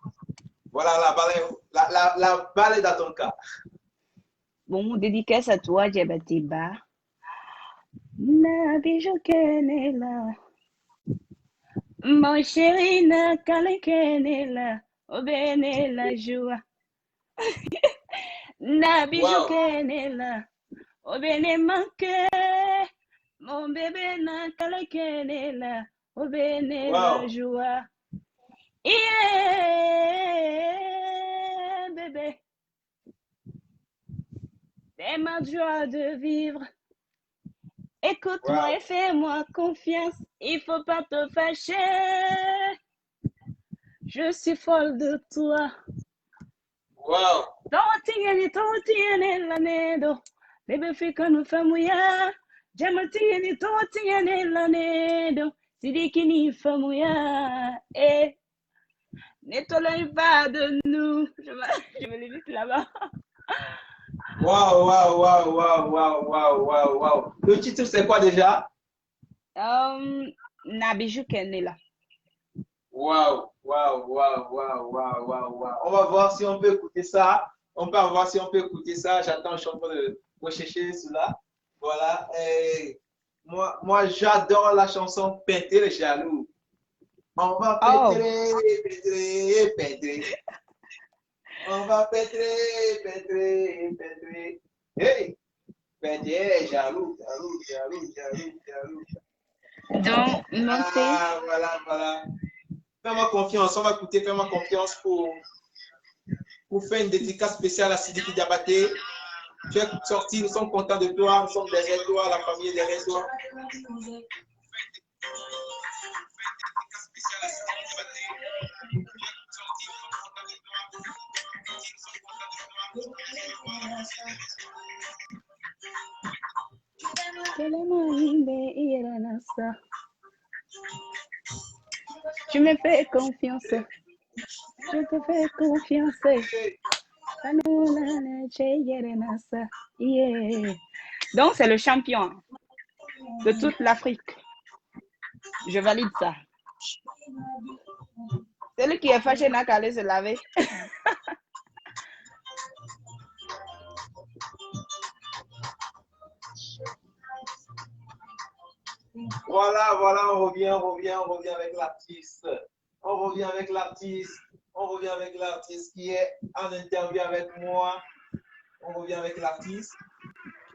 voilà, la balle est dans ton cas. Bon, dédicace à toi, Diabatiba. Nabijou Kendela. Mon chéri, na Kenela. Obene la joie. Nabijou Wow, Kendela. Obene manque. Mon bébé na Kenela. Obene la wow, joie. Yeah, bébé, c'est ma joie de vivre. Écoute-moi wow, et fais-moi confiance. Il faut pas te fâcher. Je suis folle de toi. wow, Totieni la nedo. Bébé fika nous famouya. Jamatieni totieni la nedo. Sidikini famouya. Eh, n'étonne pas de nous. Je me limite là-bas. wow, wow, wow, wow, wow, wow, wow, wow. Le titre, c'est quoi déjà? Nabijou Kenela. Wow, wow, wow, wow, wow, wow, wow. On va voir si on peut écouter ça. On peut voir si on peut écouter ça. J'attends, je suis en train de rechercher cela. Voilà. Et moi j'adore la chanson Péter les jaloux. On va Oh, pétrer, pétrer, pétrer. On va pétrer, pétrer, pétrer. Hey! Pétrer, jaloux, jaloux, jaloux, jaloux, jaloux. donc, montez. Ah, voilà, voilà. Fais-moi confiance, on va écouter, fais-moi confiance pour faire une dédicace spéciale à Sidiki Diabaté. Tu es sorti, nous sommes contents de toi, nous sommes derrière toi, la famille est derrière toi. Tu me fais confiance. Je te fais confiance. Yeah. Donc, c'est le champion de toute l'Afrique. Je valide ça. Celui qui est fâché n'a qu'à aller se laver. Voilà, voilà, on revient avec l'artiste. On revient avec l'artiste. On revient avec l'artiste qui est en interview avec moi. On revient avec l'artiste.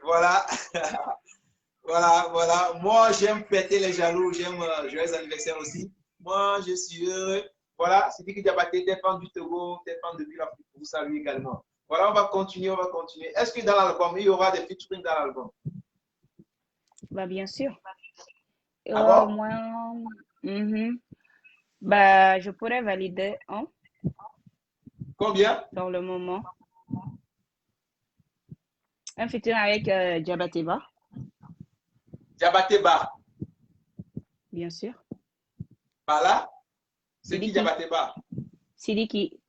Voilà. Voilà, voilà. Moi, j'aime péter les jaloux. J'aime joyeux anniversaire aussi. Moi, je suis heureux. Voilà, c'est dit que Diabaté, des fans du Togo, des fans depuis l'Afrique, vous saluez également. Voilà, on va continuer, on va continuer. Est-ce que dans l'album, il y aura des featuring dans l'album? Bah, bien sûr. Ah bon? Moi, bah, je pourrais valider un Combien? pour le moment. Un featuring avec Diabateba, Diabaté Bar. bien sûr. Bala, c'est qui Sidiki. Diabaté Bar? Sidiki.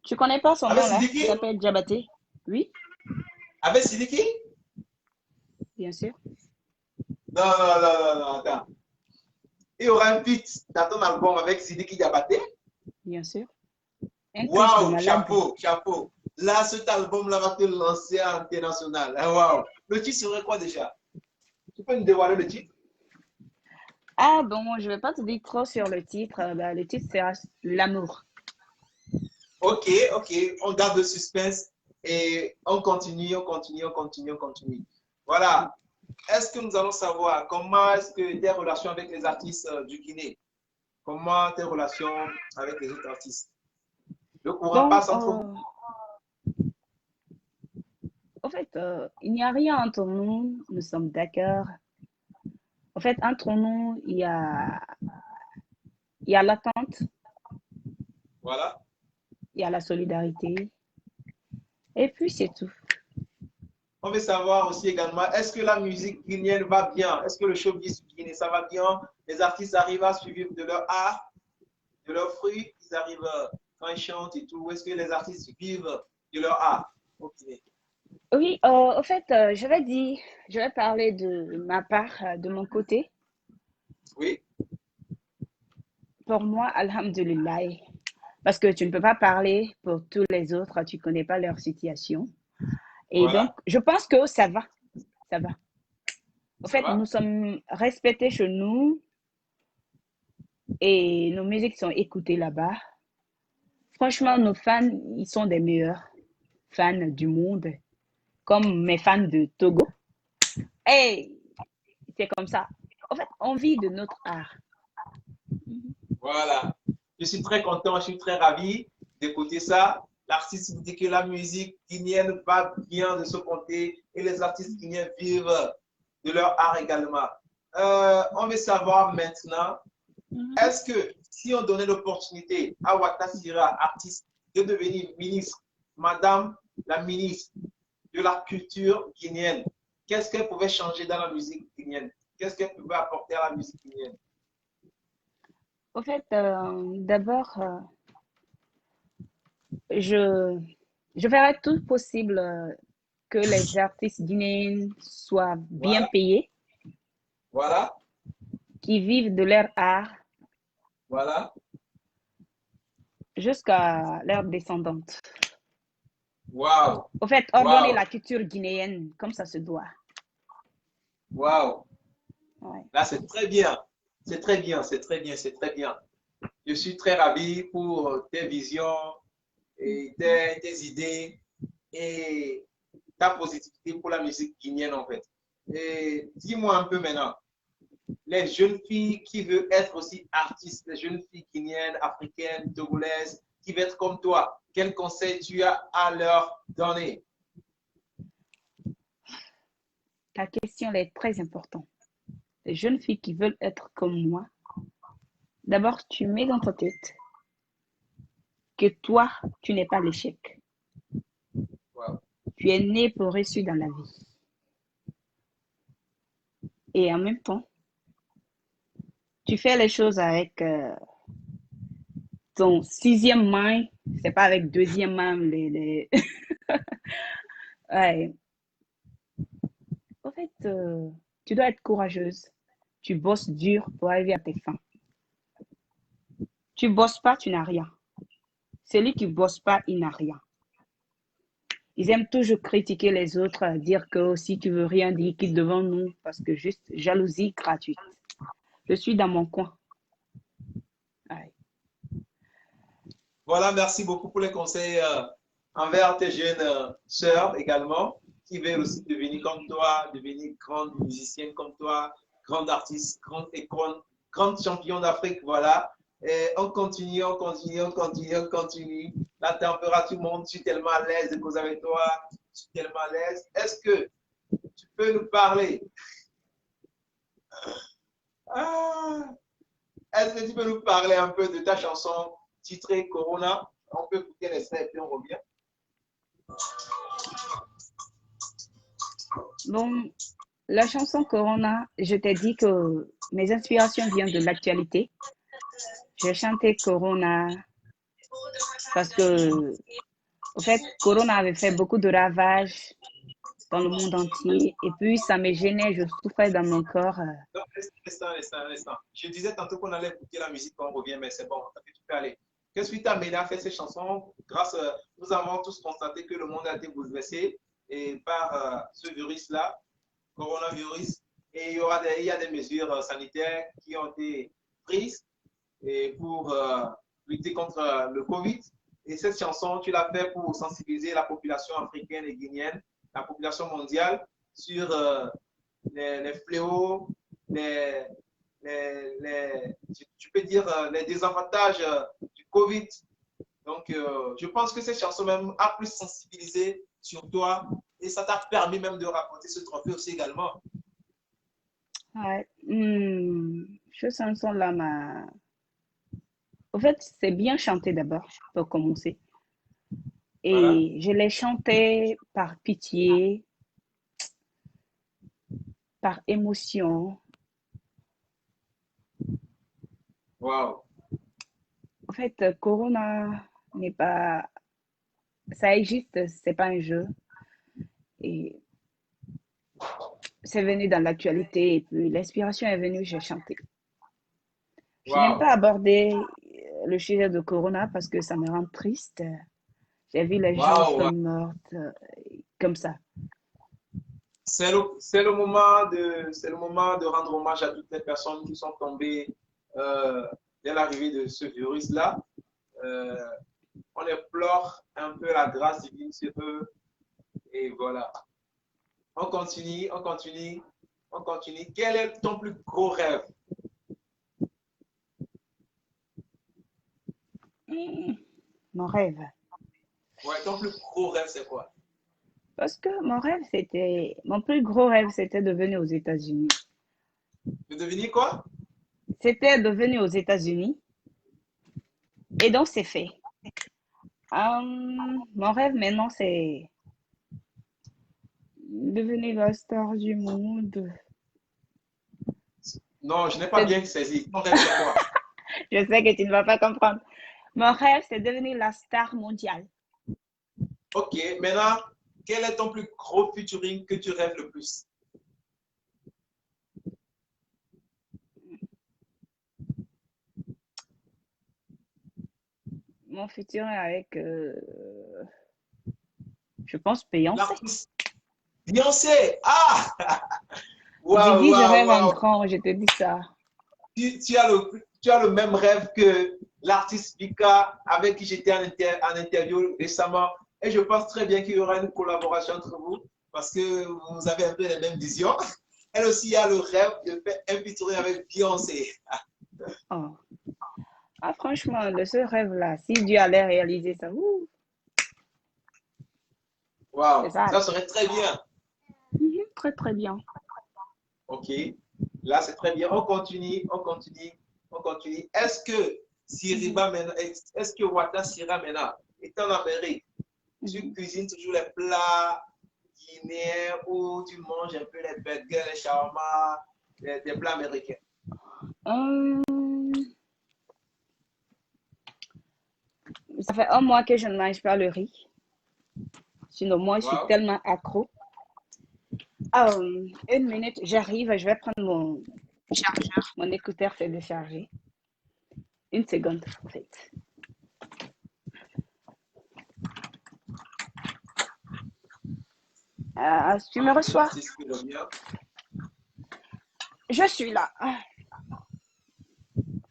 Tu connais pas son Avec nom là? Il Sidiki? s'appelle Diabaté. Oui, Avec Sidiki? bien sûr. Non, non, non, non, non, attends. Il y aura un feat dans ton album avec Sidiki Diabaté? Bien sûr. Un twist de Waouh, malade. chapeau, chapeau. Là, cet album-là va te lancer à l'international. Waouh. Le titre serait quoi déjà? Tu peux nous dévoiler le titre? Ah bon, je vais pas te dire trop sur le titre. Bah, le titre sera L'amour. Ok, ok. On garde le suspense et on continue, on continue, on continue, on continue. Voilà. est-ce que nous allons savoir comment est-ce que tes relations avec les artistes du Guinée, comment tes relations avec les autres artistes? Le courant Bon, passe entre vous. en fait, il n'y a rien entre nous. Nous sommes d'accord. En fait, entre nous, il y a l'attente, Voilà. il y a la solidarité. Et puis, c'est tout. On veut savoir aussi également, est-ce que la musique guinéenne va bien? Est-ce que le showbiz guinéen, ça va bien? Les artistes arrivent à suivre de leur art, de leurs fruits, ils arrivent quand ils chantent et tout. Est-ce que les artistes vivent de leur art au Guinée? Oui, en fait, je vais parler de ma part, de mon côté. Oui, Pour moi, Alhamdulillah, parce que tu ne peux pas parler pour tous les autres, tu ne connais pas leur situation. Et donc, voilà, je pense que ça va, ça va. En ça fait, nous va. sommes respectés chez nous et nos musiques sont écoutées là-bas. Franchement, Ah, nos fans, ils sont des meilleurs fans du monde, comme mes fans de Togo. Hey, c'est comme ça. En fait, on vit de notre art. voilà. Je suis très content, je suis très ravi d'écouter ça. L'artiste vous dit que la musique guinéenne va bien de ce côté et les artistes guinéens vivent de leur art également. On veut savoir maintenant, Mhm. est-ce que si on donnait l'opportunité à Wata Sira, artiste, de devenir ministre, Madame la ministre de la culture guinéenne, qu'est-ce qu'elle pouvait changer dans la musique guinéenne? Qu'est-ce qu'elle pouvait apporter à la musique guinéenne? En fait, d'abord, je, je ferai tout possible que les artistes guinéens soient bien Voilà, payés, voilà, qu'ils vivent de leur art voilà. jusqu'à leurs descendantes. Waouh, En fait, ordonner waouh, la culture guinéenne comme ça se doit. waouh. Ouais. Là, c'est très bien. C'est très bien, c'est très bien, c'est très bien. Je suis très ravi pour tes visions et tes idées et ta positivité pour la musique guinéenne, en fait. Et dis-moi un peu maintenant, les jeunes filles qui veulent être aussi artistes, les jeunes filles guinéennes, africaines, togolaises, qui veulent être comme toi, quel conseil tu as à leur donner? Ta question est très importante. Les jeunes filles qui veulent être comme moi, d'abord, tu mets dans ta tête que toi, tu n'es pas l'échec. Wow. Tu es né pour réussir dans la vie. Et en même temps, tu fais les choses avec ton sixième main. C'est pas avec deuxième main. Ouais. En fait, tu dois être courageuse. Tu bosses dur pour arriver à tes fins. Tu bosses pas, tu n'as rien. Celui qui bosse pas, il n'a rien. Ils aiment toujours critiquer les autres, dire que si tu veux rien dire, quitte devant nous, parce que juste jalousie gratuite. Je suis dans mon coin. Ouais. Voilà, merci beaucoup pour les conseils envers tes jeunes sœurs également, qui veulent aussi devenir comme toi, devenir grande musicienne comme toi, grande artiste, grande icône, grande championne d'Afrique. Voilà. Et on continue, on continue, on continue, on continue. La température monte, je suis tellement à l'aise de causer avec toi, je suis tellement à l'aise. Est-ce que tu peux nous parler? Ah, est-ce que tu peux nous parler un peu de ta chanson titrée Corona? On peut écouter l'extrait et puis on revient. Bon, la chanson Corona, je t'ai dit que mes inspirations viennent de l'actualité. J'ai chanté Corona parce que, en fait, Corona avait fait beaucoup de ravages dans le monde entier. Et puis, ça me gênait, je souffrais dans mon corps. Donc, instant. Je disais tantôt qu'on allait écouter la musique quand on revient, mais c'est bon, tu peux aller. Qu'est-ce qui t'a amené à faire ces chansons? Grâce, nous avons tous constaté que le monde a été bouleversé et par ce virus-là, coronavirus, et il y a des mesures sanitaires qui ont été prises et pour lutter contre le Covid. Et cette chanson, tu l'as fait pour sensibiliser la population africaine et guinéenne, la population mondiale, sur les fléaux, les, tu peux dire les désavantages du Covid. Donc, je pense que cette chanson même a plus sensibilisé sur toi et ça t'a permis même de rapporter ce trophée aussi également. Ouais. Ce chanson-là m'a... En fait, c'est bien chanté d'abord, pour commencer. Voilà. Et je l'ai chanté par pitié, par émotion. Waouh. En fait, Corona n'est pas... Ça existe, c'est pas un jeu. Et c'est venu dans l'actualité et puis l'inspiration est venue, j'ai chanté. Je n'aime pas Waouh. aborder le sujet de Corona parce que ça me rend triste. J'ai vu les gens Waouh. se Waouh. morts comme ça. C'est le moment de rendre hommage à toutes les personnes qui sont tombées euh, dès l'arrivée de ce virus-là. Euh, on explore un peu la grâce divine sur eux et voilà. On continue, on continue, on continue. Quel est ton plus gros rêve? Hmm, Mon rêve. Ouais, ton plus gros rêve, c'est quoi? Parce que mon plus gros rêve, c'était de venir aux États-Unis. De devenir quoi? C'était de venir aux États-Unis. Et donc, c'est fait. Mon rêve maintenant, c'est devenir la star du monde. Non, je n'ai pas C'est- bien saisi. Ton rêve, c'est quoi? Je sais que tu ne vas pas comprendre. Mon rêve, c'est devenir la star mondiale. Ok, maintenant, quel est ton plus gros featuring que tu rêves le plus? Mon futur est avec, je pense, Beyoncé. L'artiste Beyoncé! Ah! J'ai Waouh, dit, je waouh, rêve en waouh! grand, je te dis ça. Tu as le même rêve que l'artiste Pika avec qui j'étais en interview récemment. Et je pense très bien qu'il y aura une collaboration entre vous parce que vous avez un peu les mêmes visions. Elle aussi a le rêve de faire un featuring avec Beyoncé. Oh. Ah, franchement, le seul rêve-là, si Dieu allait réaliser ça, c'est Waouh, ça. ça serait très bien. Très, très bien. OK. Là, c'est très bien. On continue, on continue, on continue. Est-ce que Mhm, Siriba Mena, est-ce que Wata Sira Mena est en Amérique? Tu mhm. cuisines toujours les plats guinéens ou tu manges un peu les burgers, les shawarma, des plats américains? Hum, Ça fait un mois que je ne mange pas le riz. Sinon, moi, je suis Wow. tellement accro. Une minute, j'arrive, je vais prendre mon écouteur, c'est déchargé. Une seconde, en fait. Tu me Un peu reçois? l'artiste qui revient. Je suis là. En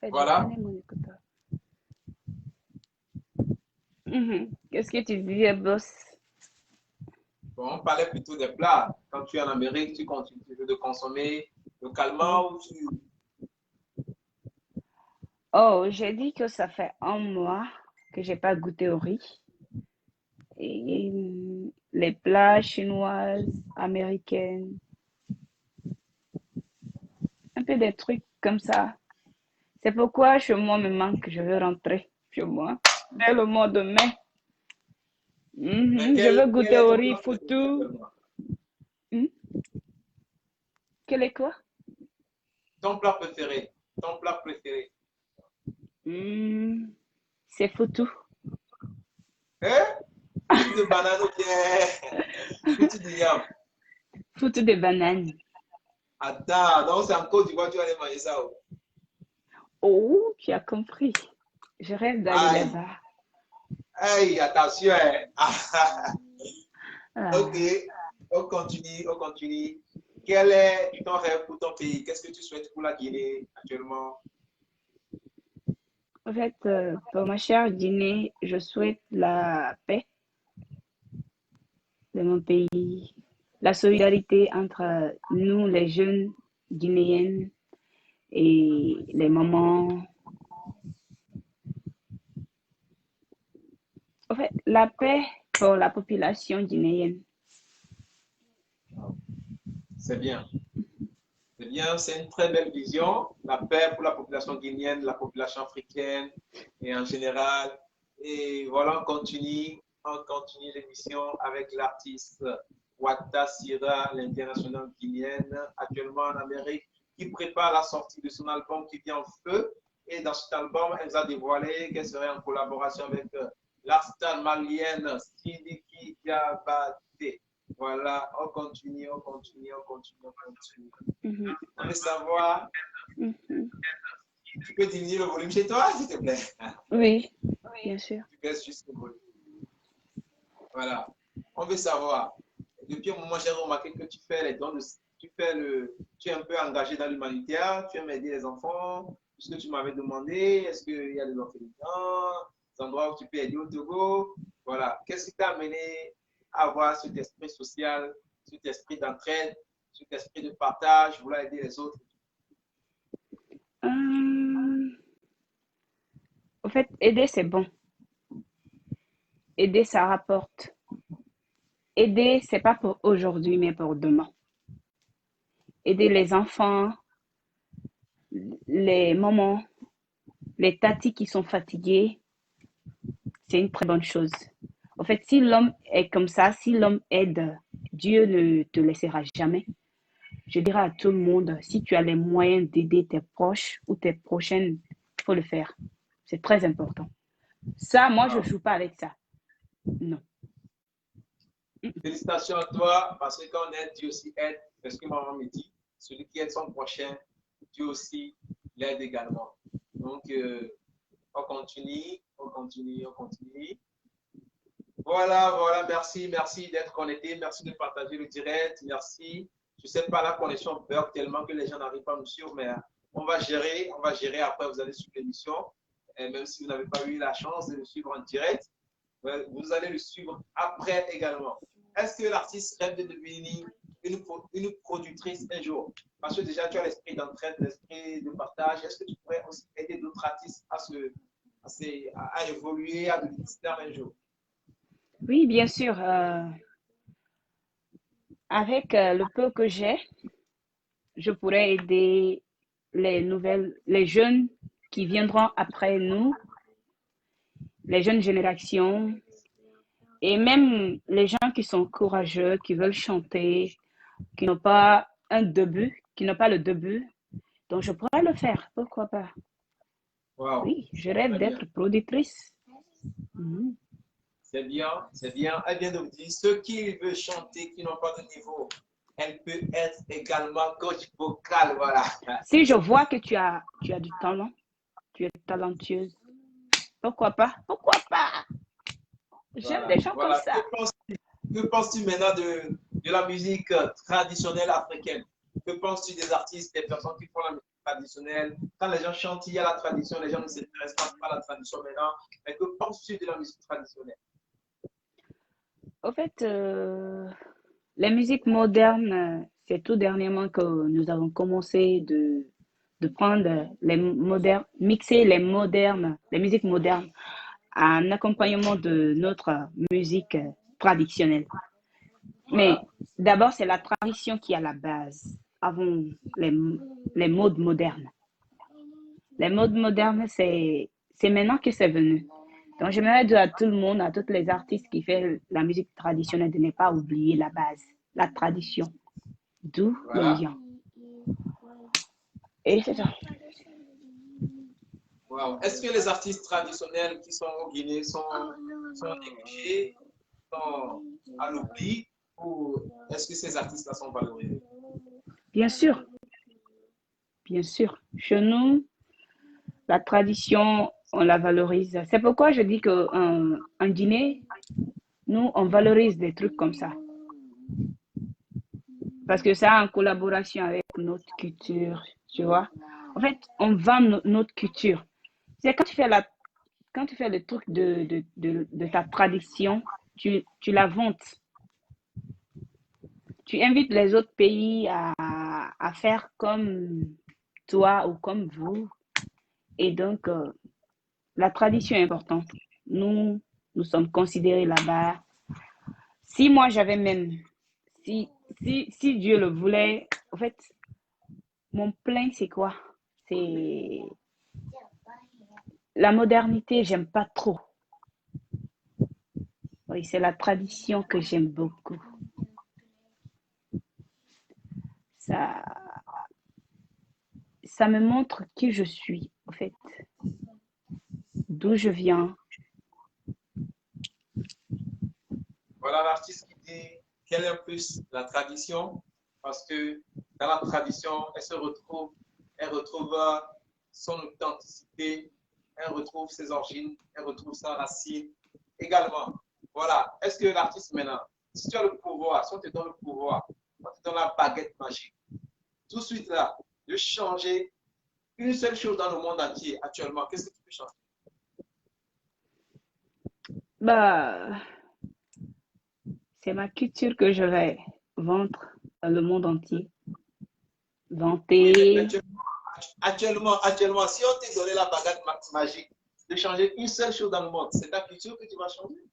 fait, je Voilà. prenais mon écouteur. Qu'est-ce que tu dis, boss? Bon, on parlait plutôt des plats. Quand tu es en Amérique, tu continues toujours de consommer Mhm. localement ou tu... Oh, j'ai dit que ça fait un mois que j'ai pas goûté au riz. Et les plats chinoises, américaines, un peu des trucs comme ça. C'est pourquoi chez moi me manque, je veux rentrer chez moi. Dès le mois de mai, Mais je veux quel goûter est au ton riz plat préféré foutu. actuellement? Hmm, Quel est quoi? Ton plat préféré? Ton plat préféré? Hmm, c'est foutu. Hein? Foutu de banane ou bien foutu de yam? Foutu de banane. Attends, donc c'est en Côte d'Ivoire, tu vas aller manger ça. Oh. Oh, tu as compris. Je rêve d'aller Aïe, là-bas. aïe, attention. Hein. Ah, ok, Ah, on continue, on continue. Quel est ton rêve pour ton pays? Qu'est-ce que tu souhaites pour la Guinée actuellement? en fait, pour ma chère Guinée, je souhaite la paix de mon pays. la solidarité entre nous, les jeunes guinéennes, et les mamans. En fait, la paix pour la population guinéenne. C'est bien. C'est bien, c'est une très belle vision. La paix pour la population guinéenne, la population africaine et en général. Et voilà, on continue l'émission avec l'artiste Wata Sira, l'internationale guinéenne, actuellement en Amérique, qui prépare la sortie de son album qui vient en feu. Et dans cet album, elle nous a dévoilé qu'elle serait en collaboration avec l'artiste malienne Sidiki Diabaté. Voilà, on continue, on continue, on continue, on continue. Mhm, On veut savoir, mhm. tu peux diminuer le volume chez toi, s'il te plaît. Oui, bien sûr. Tu baisses juste le volume. Voilà. On veut savoir, depuis un moment, j'ai remarqué que tu fais les dons, tu es un peu engagé dans l'humanitaire, tu aimes aider les enfants, ce que tu m'avais demandé, est-ce qu'il y a des orphelinats, des endroits où tu peux aider au Togo, voilà. Qu'est-ce qui t'a amené à avoir cet esprit social, cet esprit d'entraide, cet esprit de partage, vouloir aider les autres? En fait, aider, c'est bon. Aider, ça rapporte. Aider, c'est pas pour aujourd'hui, mais pour demain. Aider les enfants, les mamans, les tatis qui sont fatigués, c'est une très bonne chose. En fait, si l'homme est comme ça, si l'homme aide, Dieu ne te laissera jamais. Je dirais à tout le monde, si tu as les moyens d'aider tes proches ou tes prochaines, il faut le faire. C'est très important. Ça, moi, je ne Wow. joue pas avec ça. Non. Félicitations à toi, parce que quand on aide, Dieu aussi aide. C'est ce que maman me dit. Celui qui aide son prochain, Dieu aussi l'aide également. Donc, on continue, on continue, on continue. Voilà, voilà, merci, merci d'être connecté, merci de partager le direct, merci. Je ne sais pas, la connexion bug tellement que les gens n'arrivent pas à nous suivre, mais on va gérer, après, vous allez suivre l'émission. Et même si vous n'avez pas eu la chance de le suivre en direct, vous allez le suivre après également. Est-ce que l'artiste rêve de devenir une productrice un jour? Parce que déjà, tu as l'esprit d'entraide, l'esprit de partage. Est-ce que tu pourrais aussi aider d'autres artistes à évoluer, à devenir star un jour? Oui, bien sûr. Avec le peu que j'ai, je pourrais aider les jeunes qui viendront après nous, les jeunes générations, et même les gens qui sont courageux, qui veulent chanter, qui n'ont pas un début, qui n'ont pas le début. Donc, je pourrais le faire. Pourquoi pas? Wow, Oui, je rêve très bien. d'être productrice. Mhm. C'est bien, c'est bien. Elle vient de vous dire, ceux qui veulent chanter, qui n'ont pas de niveau, elle peut être également coach vocal, voilà. Si je vois que tu as du talent, tu es talentueuse, pourquoi pas? Pourquoi pas? J'aime Voilà, des gens comme voilà. ça. Que penses-tu maintenant de la musique traditionnelle africaine? Que penses-tu des artistes, des personnes qui font la musique traditionnelle? Quand les gens chantent, il y a la tradition, les gens ne s'intéressent pas à la tradition maintenant. Mais que penses-tu de la musique traditionnelle? Au fait, les musiques modernes, c'est tout dernièrement que nous avons commencé de prendre les modernes, mixer les musiques modernes en accompagnement de notre musique traditionnelle. Mais Voilà. d'abord, c'est la tradition qui est à la base, avant les, les modes modernes. Les modes modernes, c'est maintenant que c'est venu. Donc, j'aimerais dire à tout le monde, à tous les artistes qui font la musique traditionnelle, de ne pas oublier la base, la tradition, d'où le Voilà. lien. Et c'est ça. Wow. Est-ce que les artistes traditionnels qui sont au Guinée sont négligés, sont à l'oubli, ou est-ce que ces artistes-là sont valorisés? Bien sûr, bien sûr. Chez nous, la tradition, on la valorise. C'est pourquoi je dis qu'en Guinée, nous, on valorise des trucs comme ça. Parce que ça, en collaboration avec notre culture, tu vois. En fait, on vend notre culture. C'est quand tu fais le truc de ta tradition, tu la vantes. tu invites les autres pays à faire comme toi ou comme vous. Et donc, la tradition est importante. Nous, nous sommes considérés là-bas. Si moi j'avais même, si, si Dieu le voulait, en fait, mon plein, c'est quoi? C'est la modernité, j'aime pas trop. Oui, c'est la tradition que j'aime beaucoup. Ça, ça me montre qui je suis, en fait, d'où je viens. Voilà l'artiste qui dit quelle est plus la tradition, parce que dans la tradition, elle retrouve son authenticité, elle retrouve ses origines, elle retrouve sa racine également. Voilà. Est-ce que l'artiste maintenant, si tu as le pouvoir, si on te donne le pouvoir, on te donne la baguette magique, tout de suite là, de changer une seule chose dans le monde entier actuellement, qu'est-ce que tu peux changer? Bah, c'est ma culture que je vais vendre dans le monde entier. Oui, mais Vanter. actuellement, si on te donnait la baguette magique de changer une seule chose dans le monde, c'est ta culture que tu vas changer?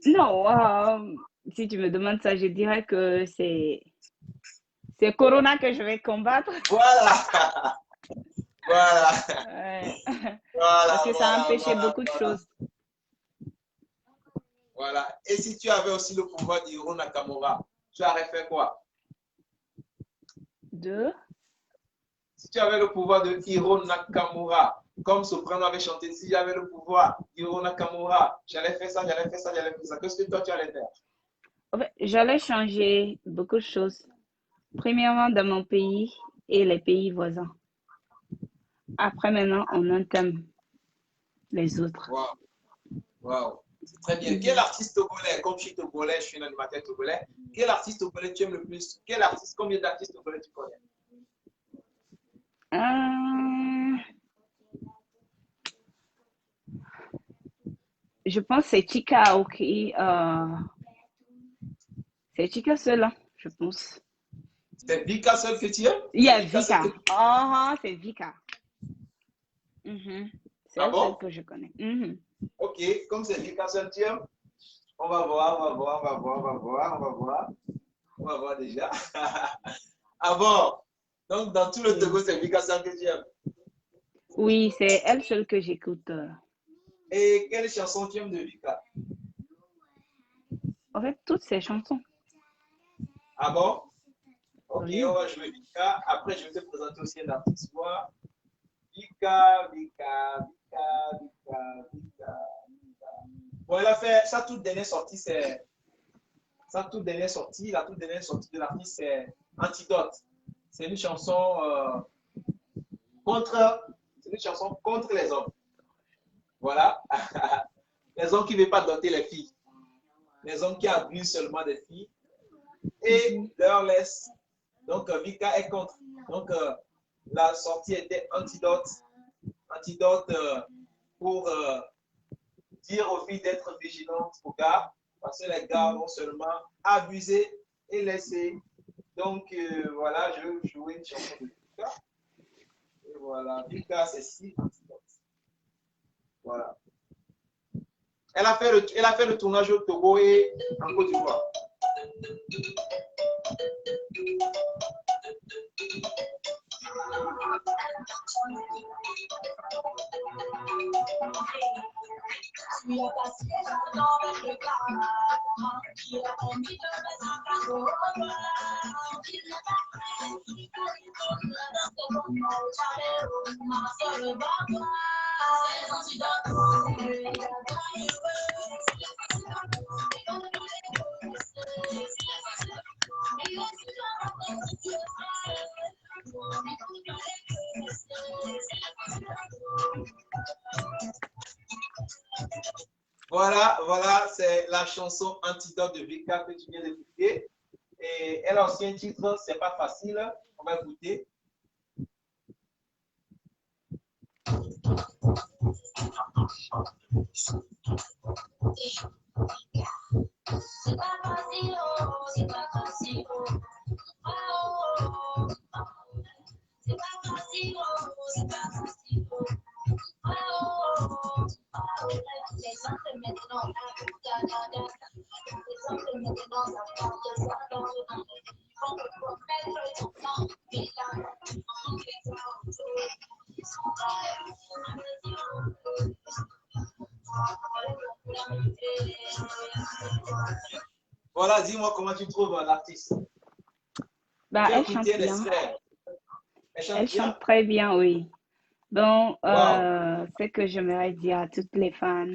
Non, si tu me demandes ça, je dirais que c'est Corona que je vais combattre. Voilà, voilà, Ouais. Parce voilà, que ça a voilà, empêché voilà, beaucoup de voilà. choses. Voilà. Et si tu avais aussi le pouvoir d'Hiro Nakamura, tu aurais fait quoi? De Si tu avais le pouvoir de Hiro Nakamura, comme Soprano avait chanté, si j'avais le pouvoir d'Hiro Nakamura, j'allais faire ça, j'allais faire ça, j'allais faire ça. Qu'est-ce que toi tu allais faire? En fait, j'allais changer beaucoup de choses. Premièrement, dans mon pays et les pays voisins. Après, maintenant, on entame les autres. Waouh, waouh. C'est très bien. Quel Mhm. artiste togolais, comme je suis togolais, je suis un animateur togolais, quel artiste togolais tu aimes le plus? Quel artiste, combien d'artistes togolais tu connais? Euh, je pense que c'est Chika qui. C'est Chika seul, hein, je pense. C'est Vika seul que tu aimes? Il y C'est a Vika seul que Vika. tu aimes? Oh, c'est Vika. Mhm. C'est Ah elle seule bon? que je connais. Mhm. Ok, comme c'est Vika seul tu aimes, on va voir, on va voir, on va voir, on va voir, on va voir. On va voir déjà. Ah bon? Donc, dans tout le Oui, Togo, c'est Vika seul que tu aimes. oui, c'est elle seule que j'écoute. Et quelle chanson tu aimes de Vika? En fait, toutes ces chansons. Ah bon? Ok, on Oui. va jouer Vika. Après, je vais te présenter aussi un artiste. Vika, Vika, Vika, Vika, Vika. Bon, elle a fait sa toute dernière sortie, c'est sa toute dernière sortie. La toute dernière sortie de l'artiste, c'est Antidote. C'est une chanson contre, c'est une chanson contre les hommes. Voilà. Les hommes qui ne veulent pas doter les filles. Les hommes qui abusent seulement des filles et Mhm. leur laissent. Donc, Vika est contre. Donc, la sortie était Antidote. Antidote pour dire aux filles d'être vigilantes aux gars, parce que les gars Mhm. vont seulement abuser et laisser. Donc, voilà, je vais jouer une chanson de Vika. Et voilà, Vika, c'est si Antidote. Voilà. Elle a fait le tournage au Togo et en Côte d'Ivoire. Voilà, voilà, c'est la chanson Antidote de Vika que tu viens d'écouter. Et elle a aussi un titre, c'est pas facile. On va écouter. Voilà, dis-moi comment tu trouves l'artiste. Bah, J'ai elle chante écouté bien. l'extrait. Elle chante Elle bien. chante très bien, oui. Bon, Wow. ce que j'aimerais dire à toutes les fans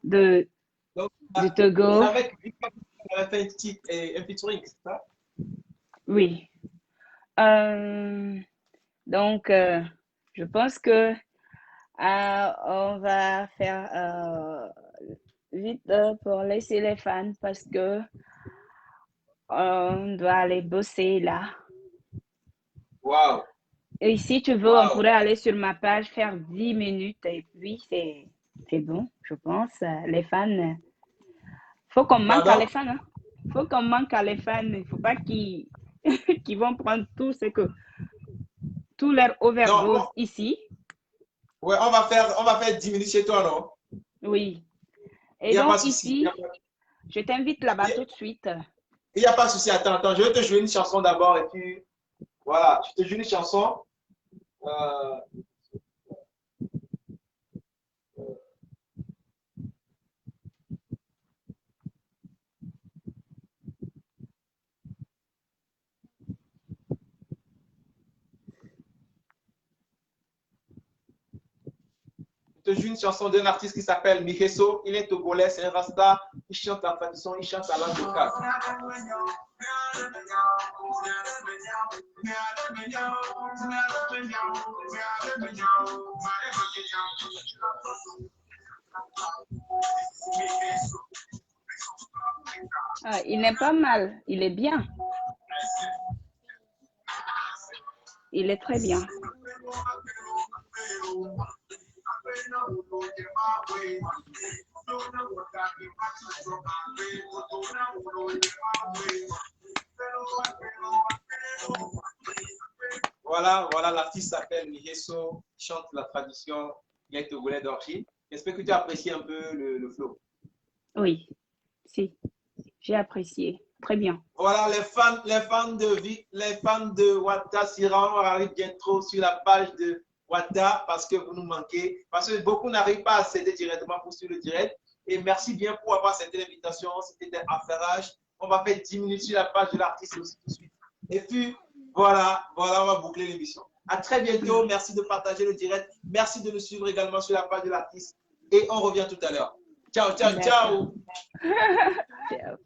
de, Donc, du c'est Togo, avec Victor qui avait fait un titre et un featuring, c'est ça? oui. Euh, donc, je pense que on va faire vite pour laisser les fans parce que on doit aller bosser là. Wow. Et si tu veux, on Wow. pourrait aller sur ma page faire 10 minutes et puis c'est bon, je pense. Les fans, faut qu'on manque à les Pardon? fans, hein. Faut qu'on manque à les fans. Il faut pas qu'ils qu'ils vont prendre tout leur Non, overdose ici. ouais, on va faire 10 minutes chez toi, non? Oui. Il Et n'y a pas donc de souci. ici, je t'invite là-bas tout de suite. Il n'y a pas de souci. Attends, attends. Je vais te jouer une chanson d'abord et puis voilà. Je te joue une chanson. Euh, je te joue une chanson d'un artiste qui s'appelle Miheso. Il est togolais, c'est un rasta. Il chante en tradition, il chante à langue locale. Ah, il n'est pas mal, il est bien, il est très bien. Voilà, voilà, l'artiste s'appelle Miheso, il chante la tradition, il est togolais d'origine. J'espère que tu as apprécié un peu le flow. Oui, si, j'ai apprécié. Très bien. Voilà, les fans de Wata Sira, on arrive bientôt sur la page de Wata parce que vous nous manquez, parce que beaucoup n'arrivent pas à accéder directement pour suivre le direct. Et merci bien pour avoir cette invitation, c'était un affairage. On va faire 10 minutes sur la page de l'artiste aussi tout de suite. Et puis, voilà, voilà, on va boucler l'émission. À très bientôt, merci de partager le direct. Merci de nous suivre également sur la page de l'artiste. Et on revient tout à l'heure. Ciao, ciao, D'accord. ciao. Ciao.